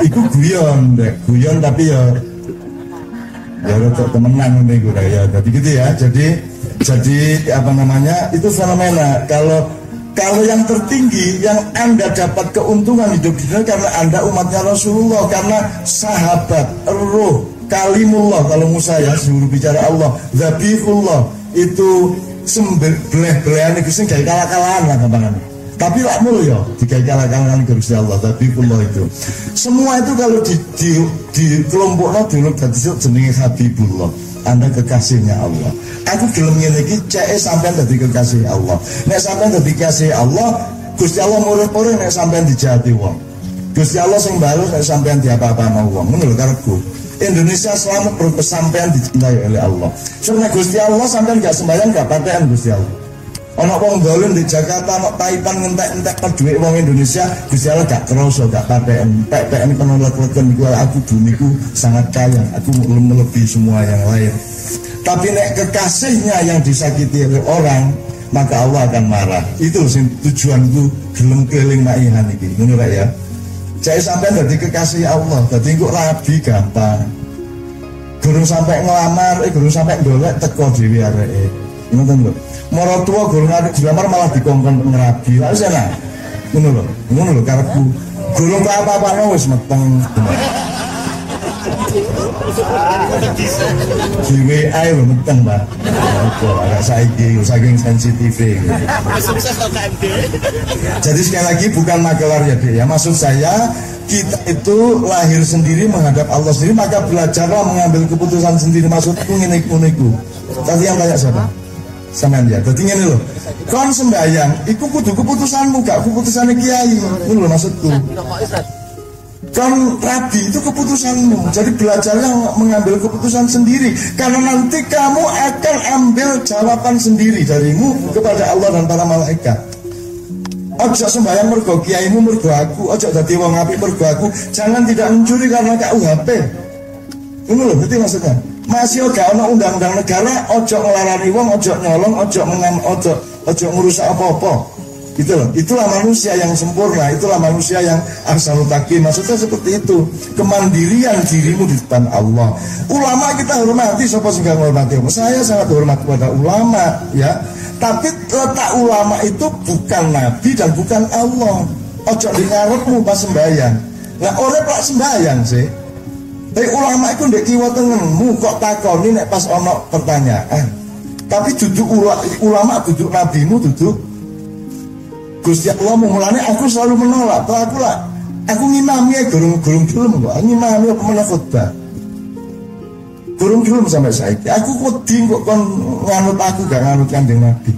itu guyon tapi ya untuk temenan nih gue ya jadi gitu ya jadi apa namanya itu fenomena kalau yang tertinggi yang Anda dapat keuntungan hidup di dunia karena Anda umatnya Rasulullah karena sahabat ruh kalimullah kalau Musa ya juru bicara Allah zabihullah itu belah-belahan itu sing gawe kalah-kalahan lah gampangannya tapi lak mulya digawe kalah-kalahan Gusti Allah zabihullah itu semua itu kalau di kelompoknya dulu dadi jenenge Habibullah Anda kekasihnya Allah aku gelem ngene iki ceke sampean dadi kekasih Allah nek sampean dadi kekasih Allah Gusti Allah murid-murid nek sampean dijati wong Gusti Allah sing baru nek sampean diapa-apano wong ngono lho karepku Indonesia selamat berkesampaian dicintai oleh Allah. Sebenarnya Gusti Allah sampean gak sembahyang gak patean Gusti Allah. Ana wong dolen di Jakarta ana taipan ngentek-entek per dhuwit wong Indonesia Gusti Allah gak kerasa gak patean. PPN penolak-leken iku aku bumiku sangat kaya, aku melebihi semua yang lain. Tapi nek kekasihnya yang disakiti oleh orang, maka Allah akan marah. Itu sing tujuanku gelem keliling maihan iki. Ngono rek ya. Saya sampai jadi kekasih Allah, jadi kok rabi gampang. Gurung sampai ngelamar, gurung sampai ndolek teko dhewe areke. Ngoten lho. Mara tuwa gurung arep dilamar malah dikongkon ngerabi. Lah sana. Ngono lho karepku. Gurung apa-apane wis meteng. Jiwe ae lho meteng, Mbak. Apa agak saiki saking sensitif gitu. Jadi sekali lagi bukan magelar ya Dek ya. Maksud saya kita itu lahir sendiri menghadap Allah sendiri maka belajarlah mengambil keputusan sendiri. Maksudku ngene iku. Tadi yang tanya siapa? Sampeyan ya. Dadi ngene lho. Kon sembayang iku kudu keputusanmu gak keputusane kiai. Ngono lho maksudku. Kan rabi itu keputusanmu. Jadi belajarlah mengambil keputusan sendiri. Karena nanti kamu akan ambil jawaban sendiri darimu kepada Allah dan para malaikat. Ojo sembahyang mergo kiaimu mergo aku. Ojo dadi wong apik mergo aku. Jangan tidak mencuri karena KUHP. Ini loh, ngerti maksudnya. Masih gak ono undang-undang negara. Ojo ngelarani wong, ojo nyolong, ojo ngurusak apa-apa. Gitu loh. Itulah manusia yang sempurna, itulah manusia yang ahsanul taqwim. Maksudnya seperti itu, kemandirian dirimu di depan Allah. Ulama kita hormati, siapa sih nggak menghormati? Saya sangat hormat kepada ulama, ya. Tapi letak ulama itu bukan nabi dan bukan Allah. Ojo di ngarepmu pas sembahyang. Nah, orang pak sembahyang sih. Tapi ulama itu ndek kiwa tengenmu kok takoni nek pas ono pertanyaan. Tapi duduk ulama duduk nabimu duduk Gusti Allah mulane aku selalu menolak. Aku ngimami ya gurung gelem kok. Ngimami apa meneh khotbah. Gurung gelem sampai saiki. Aku wedi kok kon nganut aku gak nganut Kanjeng Nabi.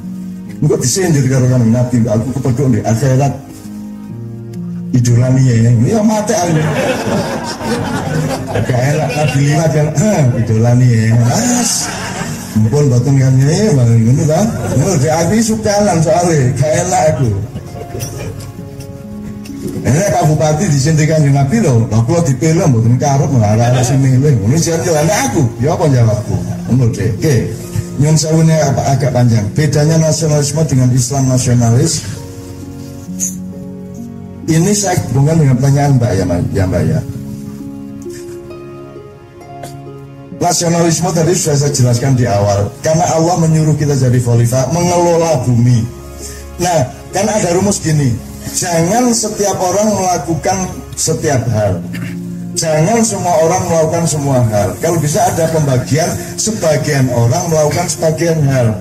Engko disenjur karo Kanjeng Nabi, aku kepethuk di akhirat. Idolani ya, ini ya mati aku. Gak enak Nabi liwat kan, idolani ya. Mas, mumpun boten kan ini, ngono ta. Ngono dhek aku sukalan soalnya, gak enak aku. Ini Pak Bupati disintikan dengan Nabi loh, kalau dipilih mboten karep arek-arek sing milih. Ini jangan aku, ya apa jawabku? Menurut oke. Nyun sewune agak panjang. Bedanya nasionalisme dengan Islam nasionalis. Ini saya hubungkan dengan pertanyaan Mbak ya. Nasionalisme tadi sudah saya jelaskan di awal. Karena Allah menyuruh kita jadi khalifah, mengelola bumi. Nah, kan ada rumus gini. Jangan setiap orang melakukan setiap hal. Jangan semua orang melakukan semua hal. Kalau bisa ada pembagian, sebagian orang melakukan sebagian hal.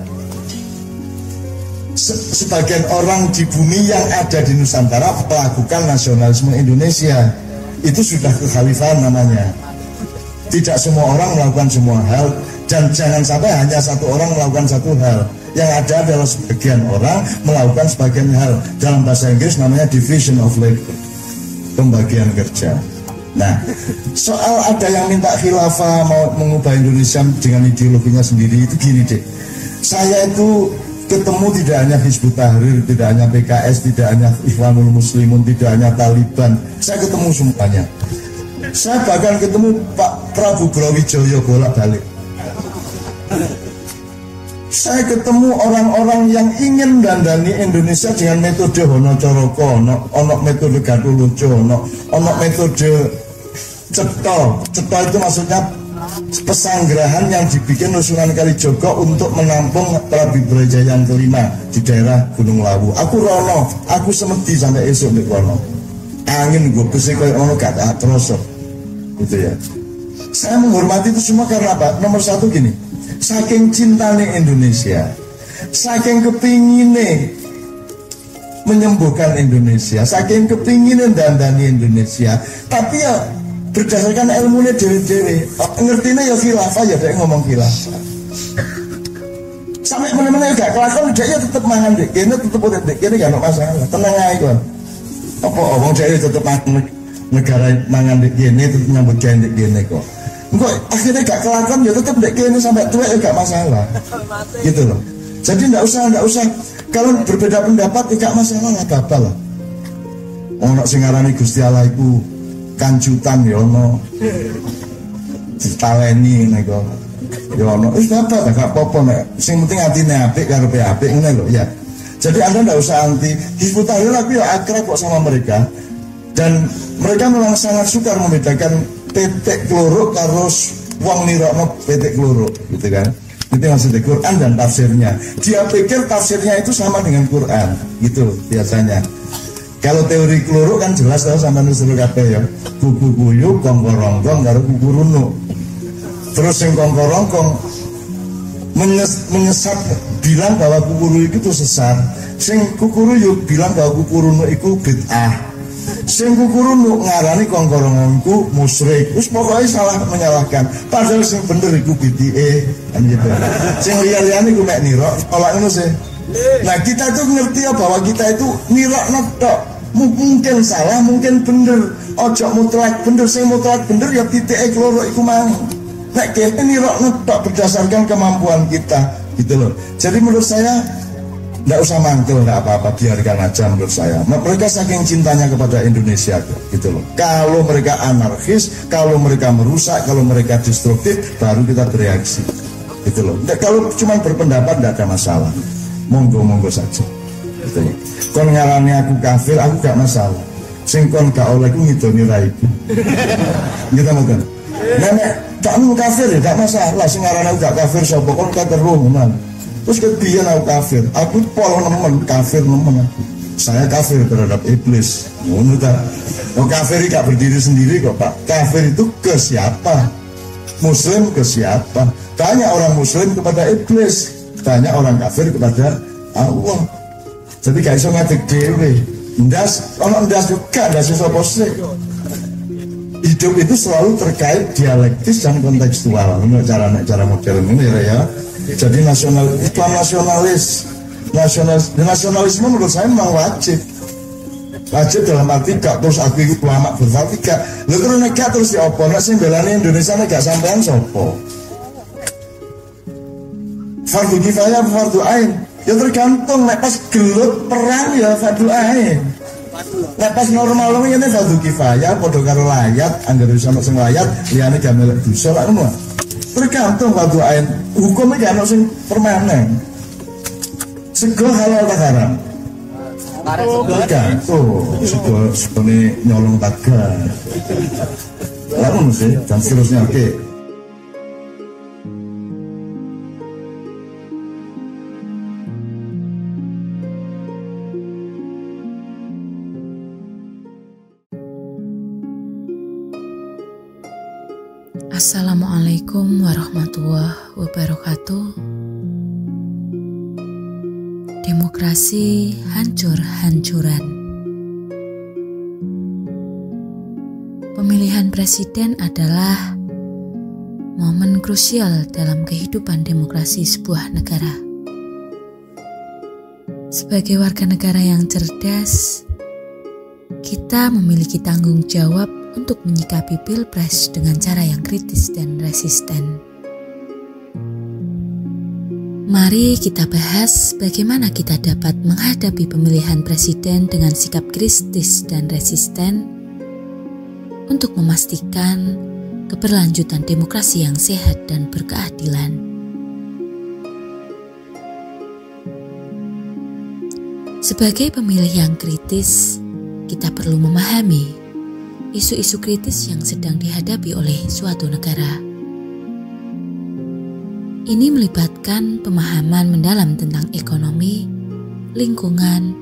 Sebagian orang di bumi yang ada di Nusantara melakukan nasionalisme Indonesia. Itu sudah kekhalifahan namanya. Tidak semua orang melakukan semua hal, dan jangan sampai hanya satu orang melakukan satu hal. Yang ada adalah sebagian orang melakukan sebagian hal. Dalam bahasa Inggris namanya division of labor, pembagian kerja. Nah, soal ada yang minta khilafah mau mengubah Indonesia dengan ideologinya sendiri, itu gini deh. Saya itu ketemu tidak hanya Hizbut Tahrir, tidak hanya PKS, tidak hanya Ikhwanul Muslimun, tidak hanya Taliban. Saya ketemu semuanya. Saya bahkan ketemu Pak Prabu Brawijaya bolak-balik. Saya ketemu orang-orang yang ingin dandani Indonesia dengan metode Hono Coroko, ono metode Gatuluco, ono metode Cetha. Cetha itu maksudnya pesanggerahan yang dibikin Sunan Kalijogo untuk menampung Prabu Brawijaya yang kelima di daerah Gunung Lawu. Aku rono, aku semedi sampai esok di rono. Angin gue besi kayak ono gak ada terus, gitu ya. Saya menghormati itu semua karena apa? Nomor satu gini. Saking cintanya Indonesia, saking kepingine menyembuhkan Indonesia, saking kepingine dandani Indonesia, tapi ya berdasarkan ilmunya dewe-dewe, ngertinya ya khilafah, ya dia ngomong khilafah. Sampai mana-mana gak kelakon, dia ya tetap mangan dek, kini tetap udah dek, kini gak ada masalah, tenang aja kan. Apa orang dia tetap negara mangan dek kini, tetap nyambut kain dek kini kok. Enggak, akhirnya gak kelakon ya tetap dek kini sampai tua ya gak masalah, gitu loh. Jadi nggak usah. Kalau berbeda pendapat ya gak masalah, nggak apa-apa lah. Ono sing ngarani Gusti Allah iku kancutan ya ono, ditaleni nego, ya ono. Gak apa-apa nek. Sing penting atine apik karepe apik ngene lho ya. Jadi Anda nggak usah anti. Hizbut Tahrir aku ya akrab kok sama mereka, dan mereka memang sangat sukar membedakan petek kloro karo wong nirokno petek kloro, gitu kan. Itu maksudnya Quran dan tafsirnya. Dia pikir tafsirnya itu sama dengan Quran, gitu biasanya. Kalau teori kloro kan jelas tau sama nusul kabeh ya. Kuku kuyu, kongkorongkong karo kuku runuk. Terus yang kongkorongkong menyesat bilang bahwa kuku runuk itu sesat. Sing kuku runuk bilang bahwa kuku runuk itu bid'ah. Sing kukurunu ngarani kongkorongku musyrik. Terus pokoknya salah menyalahkan. Padahal sing bener iku BDE kan gitu. Sing liya-liyane iku mek nirok, ora ngono sih. Nah, kita tuh ngerti ya bahwa kita itu nirok tok. Mungkin salah, mungkin bener. Ojo mutlak bener, sing mutlak bener ya titike kloro iku mang. Nek kene nirok tok berdasarkan kemampuan kita, gitu loh. Jadi menurut saya nggak usah mangkel, nggak apa-apa, biarkan aja menurut saya. Mereka saking cintanya kepada Indonesia gitu loh. Kalau mereka anarkis, kalau mereka merusak, kalau mereka destruktif, baru kita bereaksi gitu loh. Kalau cuma berpendapat nggak ada masalah, monggo saja gitu ya. Kon ngarani aku kafir, aku gak masalah. Sing kon gak oleh ku ngidoni raiku gitu mungkin. Nenek gak mau kafir ya gak masalah. Sing ngarani aku gak kafir sapa kon katerung man. Terus kebiyen aku kafir, aku pol nemen kafir nemen aku. Saya kafir terhadap iblis. Ngono ta. Oh, kafir gak berdiri sendiri kok, Pak. Kafir itu ke siapa? Muslim ke siapa? Tanya orang muslim kepada iblis, tanya orang kafir kepada Allah. Jadi gak iso ngadeg dhewe. Ndas, ono ndas juga ndas iso sapa. Hidup itu selalu terkait dialektis dan kontekstual. Menurut cara modern ini ya. Jadi Islam nasionalisme menurut saya memang wajib dalam arti gak terus aku ikut ulama berfatih gak. Lalu terus negak terus ya apa? Nek sing belani Indonesia nek gak sampean sopo? Fardu kifayah, fardu ain. Ya tergantung, nek pas gelut perang ya fardhu ain. Nek pas normal luwih ngene fardhu kifayah padha karo layat, anggere wis ana sing layat, liyane gak melok dosa lak ngono. Tergantung fardhu ain. Hukumnya gak ana sing permanen. Sego halal ta haram? Tergantung. Sego nyolong tagar. Lah ngono sih, jam seterusnya oke. Assalamualaikum warahmatullahi wabarakatuh. Demokrasi hancur-hancuran. Pemilihan presiden adalah momen krusial dalam kehidupan demokrasi sebuah negara. Sebagai warga negara yang cerdas, kita memiliki tanggung jawab untuk menyikapi pilpres dengan cara yang kritis dan resisten. Mari kita bahas bagaimana kita dapat menghadapi pemilihan presiden dengan sikap kritis dan resisten untuk memastikan keberlanjutan demokrasi yang sehat dan berkeadilan. Sebagai pemilih yang kritis, kita perlu memahami isu-isu kritis yang sedang dihadapi oleh suatu negara. Ini melibatkan pemahaman mendalam tentang ekonomi, lingkungan,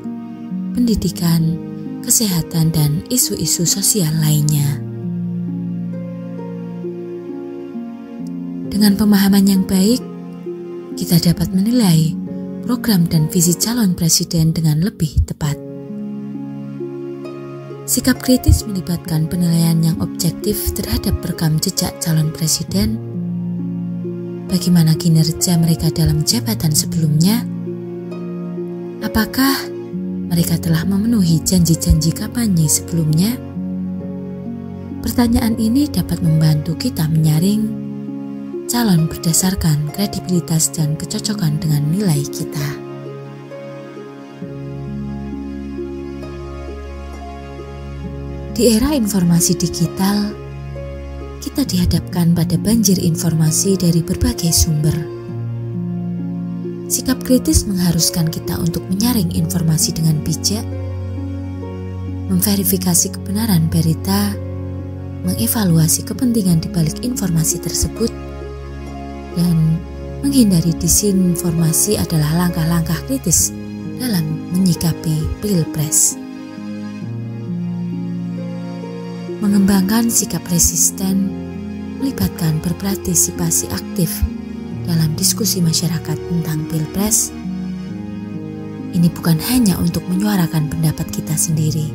pendidikan, kesehatan, dan isu-isu sosial lainnya. Dengan pemahaman yang baik, kita dapat menilai program dan visi calon presiden dengan lebih tepat. Sikap kritis melibatkan penilaian yang objektif terhadap rekam jejak calon presiden, bagaimana kinerja mereka dalam jabatan sebelumnya, apakah mereka telah memenuhi janji-janji kampanye sebelumnya. Pertanyaan ini dapat membantu kita menyaring calon berdasarkan kredibilitas dan kecocokan dengan nilai kita. Di era informasi digital, kita dihadapkan pada banjir informasi dari berbagai sumber. Sikap kritis mengharuskan kita untuk menyaring informasi dengan bijak, memverifikasi kebenaran berita, mengevaluasi kepentingan di balik informasi tersebut, dan menghindari disinformasi adalah langkah-langkah kritis dalam menyikapi pilpres. Mengembangkan sikap resisten melibatkan berpartisipasi aktif dalam diskusi masyarakat tentang pilpres. Ini bukan hanya untuk menyuarakan pendapat kita sendiri,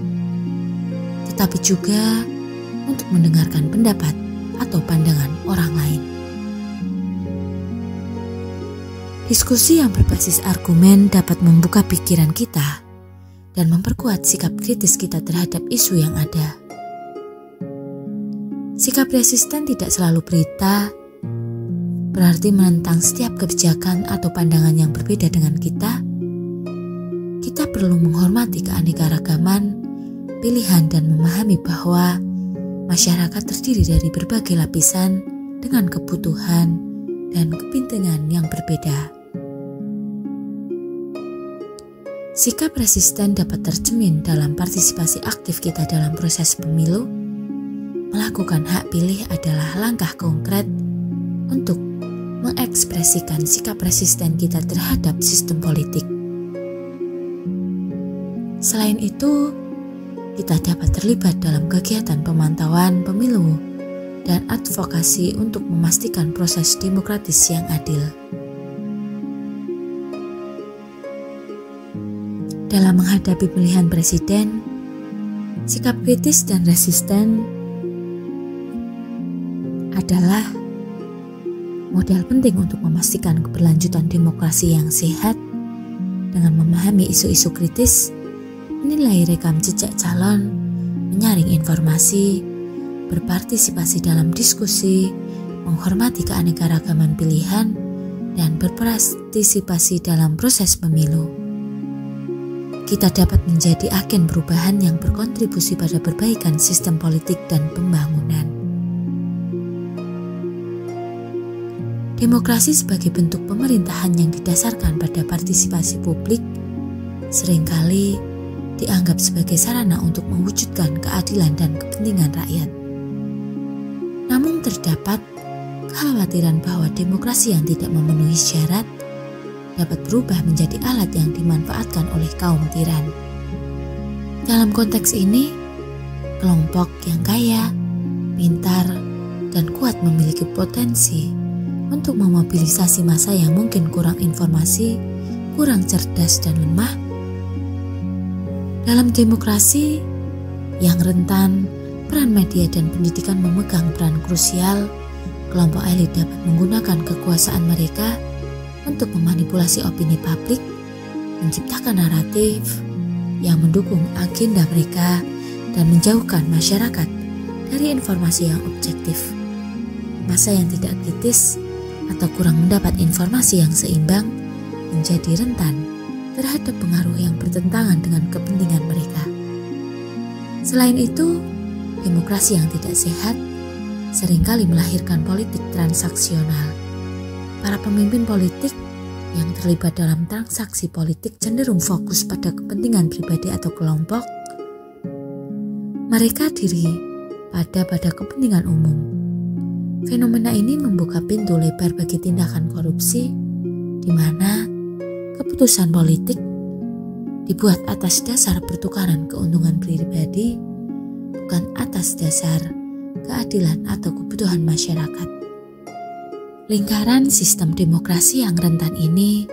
tetapi juga untuk mendengarkan pendapat atau pandangan orang lain. Diskusi yang berbasis argumen dapat membuka pikiran kita dan memperkuat sikap kritis kita terhadap isu yang ada. Sikap resisten tidak selalu berita, berarti menentang setiap kebijakan atau pandangan yang berbeda dengan kita. Kita perlu menghormati keanekaragaman, pilihan, dan memahami bahwa masyarakat terdiri dari berbagai lapisan dengan kebutuhan dan kepentingan yang berbeda. Sikap resisten dapat tercermin dalam partisipasi aktif kita dalam proses pemilu. Melakukan hak pilih adalah langkah konkret untuk mengekspresikan sikap resisten kita terhadap sistem politik. Selain itu, kita dapat terlibat dalam kegiatan pemantauan pemilu dan advokasi untuk memastikan proses demokratis yang adil. Dalam menghadapi pemilihan presiden, sikap kritis dan resisten adalah modal penting untuk memastikan keberlanjutan demokrasi yang sehat. Dengan memahami isu-isu kritis, menilai rekam jejak calon, menyaring informasi, berpartisipasi dalam diskusi, menghormati keanekaragaman pilihan, dan berpartisipasi dalam proses pemilu. Kita dapat menjadi agen perubahan yang berkontribusi pada perbaikan sistem politik dan pembangunan. Demokrasi sebagai bentuk pemerintahan yang didasarkan pada partisipasi publik seringkali dianggap sebagai sarana untuk mewujudkan keadilan dan kepentingan rakyat. Namun terdapat kekhawatiran bahwa demokrasi yang tidak memenuhi syarat dapat berubah menjadi alat yang dimanfaatkan oleh kaum tiran. Dalam konteks ini, kelompok yang kaya, pintar, dan kuat memiliki potensi untuk memobilisasi massa yang mungkin kurang informasi, kurang cerdas, dan lemah. Dalam demokrasi yang rentan, peran media dan pendidikan memegang peran krusial. Kelompok elit dapat menggunakan kekuasaan mereka untuk memanipulasi opini publik, menciptakan naratif yang mendukung agenda mereka, dan menjauhkan masyarakat dari informasi yang objektif. Massa yang tidak kritis atau kurang mendapat informasi yang seimbang menjadi rentan terhadap pengaruh yang bertentangan dengan kepentingan mereka. Selain itu, demokrasi yang tidak sehat seringkali melahirkan politik transaksional. Para pemimpin politik yang terlibat dalam transaksi politik cenderung fokus pada kepentingan pribadi atau kelompok. Mereka diri pada kepentingan umum. Fenomena ini membuka pintu lebar bagi tindakan korupsi, di mana keputusan politik dibuat atas dasar pertukaran keuntungan pribadi, bukan atas dasar keadilan atau kebutuhan masyarakat. Lingkaran sistem demokrasi yang rentan ini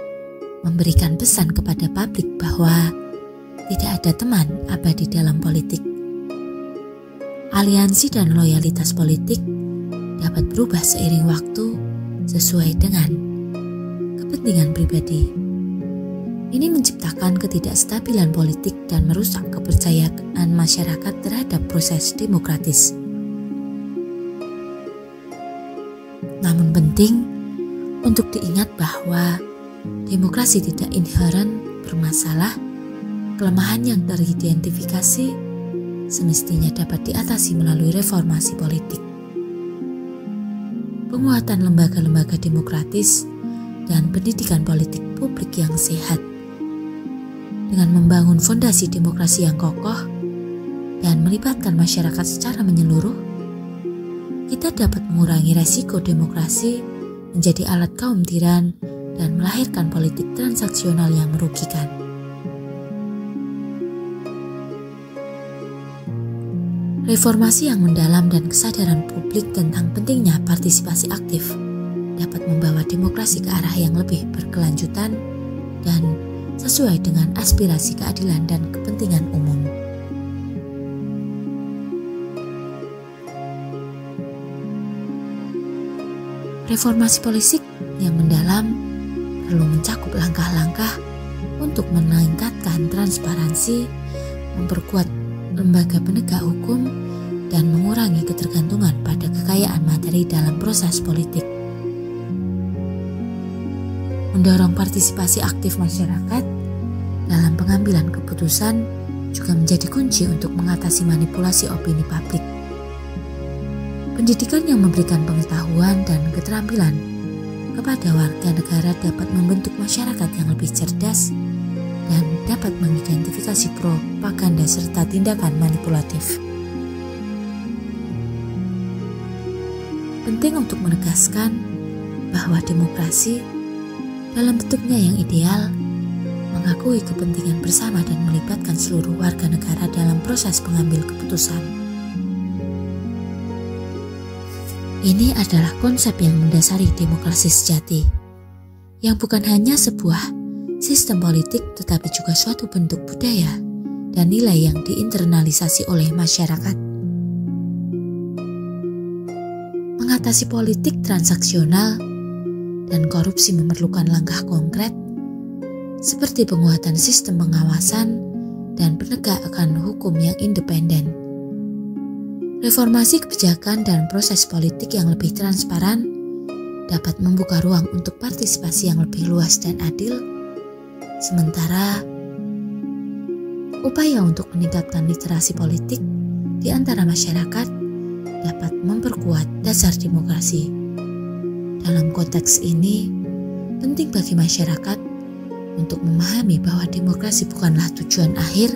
memberikan pesan kepada publik bahwa tidak ada teman abadi dalam politik. Aliansi dan loyalitas politik dapat berubah seiring waktu sesuai dengan kepentingan pribadi. Ini menciptakan ketidakstabilan politik dan merusak kepercayaan masyarakat terhadap proses demokratis. Namun penting untuk diingat bahwa demokrasi tidak inheren bermasalah. Kelemahan yang teridentifikasi semestinya dapat diatasi melalui reformasi politik. Penguatan lembaga-lembaga demokratis dan pendidikan politik publik yang sehat. Dengan membangun fondasi demokrasi yang kokoh dan melibatkan masyarakat secara menyeluruh, kita dapat mengurangi resiko demokrasi menjadi alat kaum tiran dan melahirkan politik transaksional yang merugikan. Reformasi yang mendalam dan kesadaran publik tentang pentingnya partisipasi aktif dapat membawa demokrasi ke arah yang lebih berkelanjutan dan sesuai dengan aspirasi keadilan dan kepentingan umum. Reformasi politik yang mendalam perlu mencakup langkah-langkah untuk meningkatkan transparansi, memperkuat lembaga penegak hukum, dan mengurangi ketergantungan pada kekayaan materi dalam proses politik. Mendorong partisipasi aktif masyarakat dalam pengambilan keputusan juga menjadi kunci untuk mengatasi manipulasi opini publik. Pendidikan yang memberikan pengetahuan dan keterampilan kepada warga negara dapat membentuk masyarakat yang lebih cerdas dan dapat mengidentifikasi propaganda serta tindakan manipulatif. Penting untuk menegaskan bahwa demokrasi dalam bentuknya yang ideal mengakui kepentingan bersama dan melibatkan seluruh warga negara dalam proses pengambil keputusan. Ini adalah konsep yang mendasari demokrasi sejati, yang bukan hanya sebuah sistem politik tetapi juga suatu bentuk budaya dan nilai yang diinternalisasi oleh masyarakat. Mengatasi politik transaksional dan korupsi memerlukan langkah konkret seperti penguatan sistem pengawasan dan penegakan hukum yang independen. Reformasi kebijakan dan proses politik yang lebih transparan dapat membuka ruang untuk partisipasi yang lebih luas dan adil, sementara upaya untuk meningkatkan literasi politik di antara masyarakat dapat memperkuat dasar demokrasi. Dalam konteks ini, penting bagi masyarakat untuk memahami bahwa demokrasi bukanlah tujuan akhir,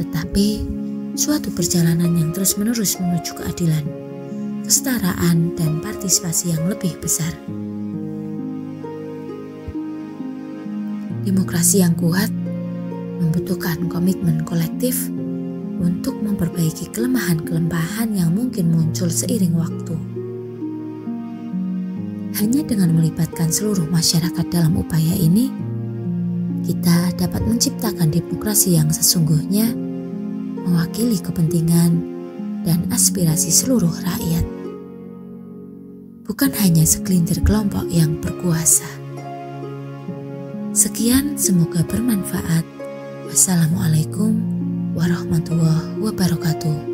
tetapi suatu perjalanan yang terus-menerus menuju keadilan, kesetaraan, dan partisipasi yang lebih besar. Demokrasi yang kuat membutuhkan komitmen kolektif untuk memperbaiki kelemahan-kelemahan yang mungkin muncul seiring waktu. Hanya dengan melibatkan seluruh masyarakat dalam upaya ini, kita dapat menciptakan demokrasi yang sesungguhnya mewakili kepentingan dan aspirasi seluruh rakyat, bukan hanya segelintir kelompok yang berkuasa. Sekian, semoga bermanfaat. Wassalamualaikum warahmatullahi wabarakatuh.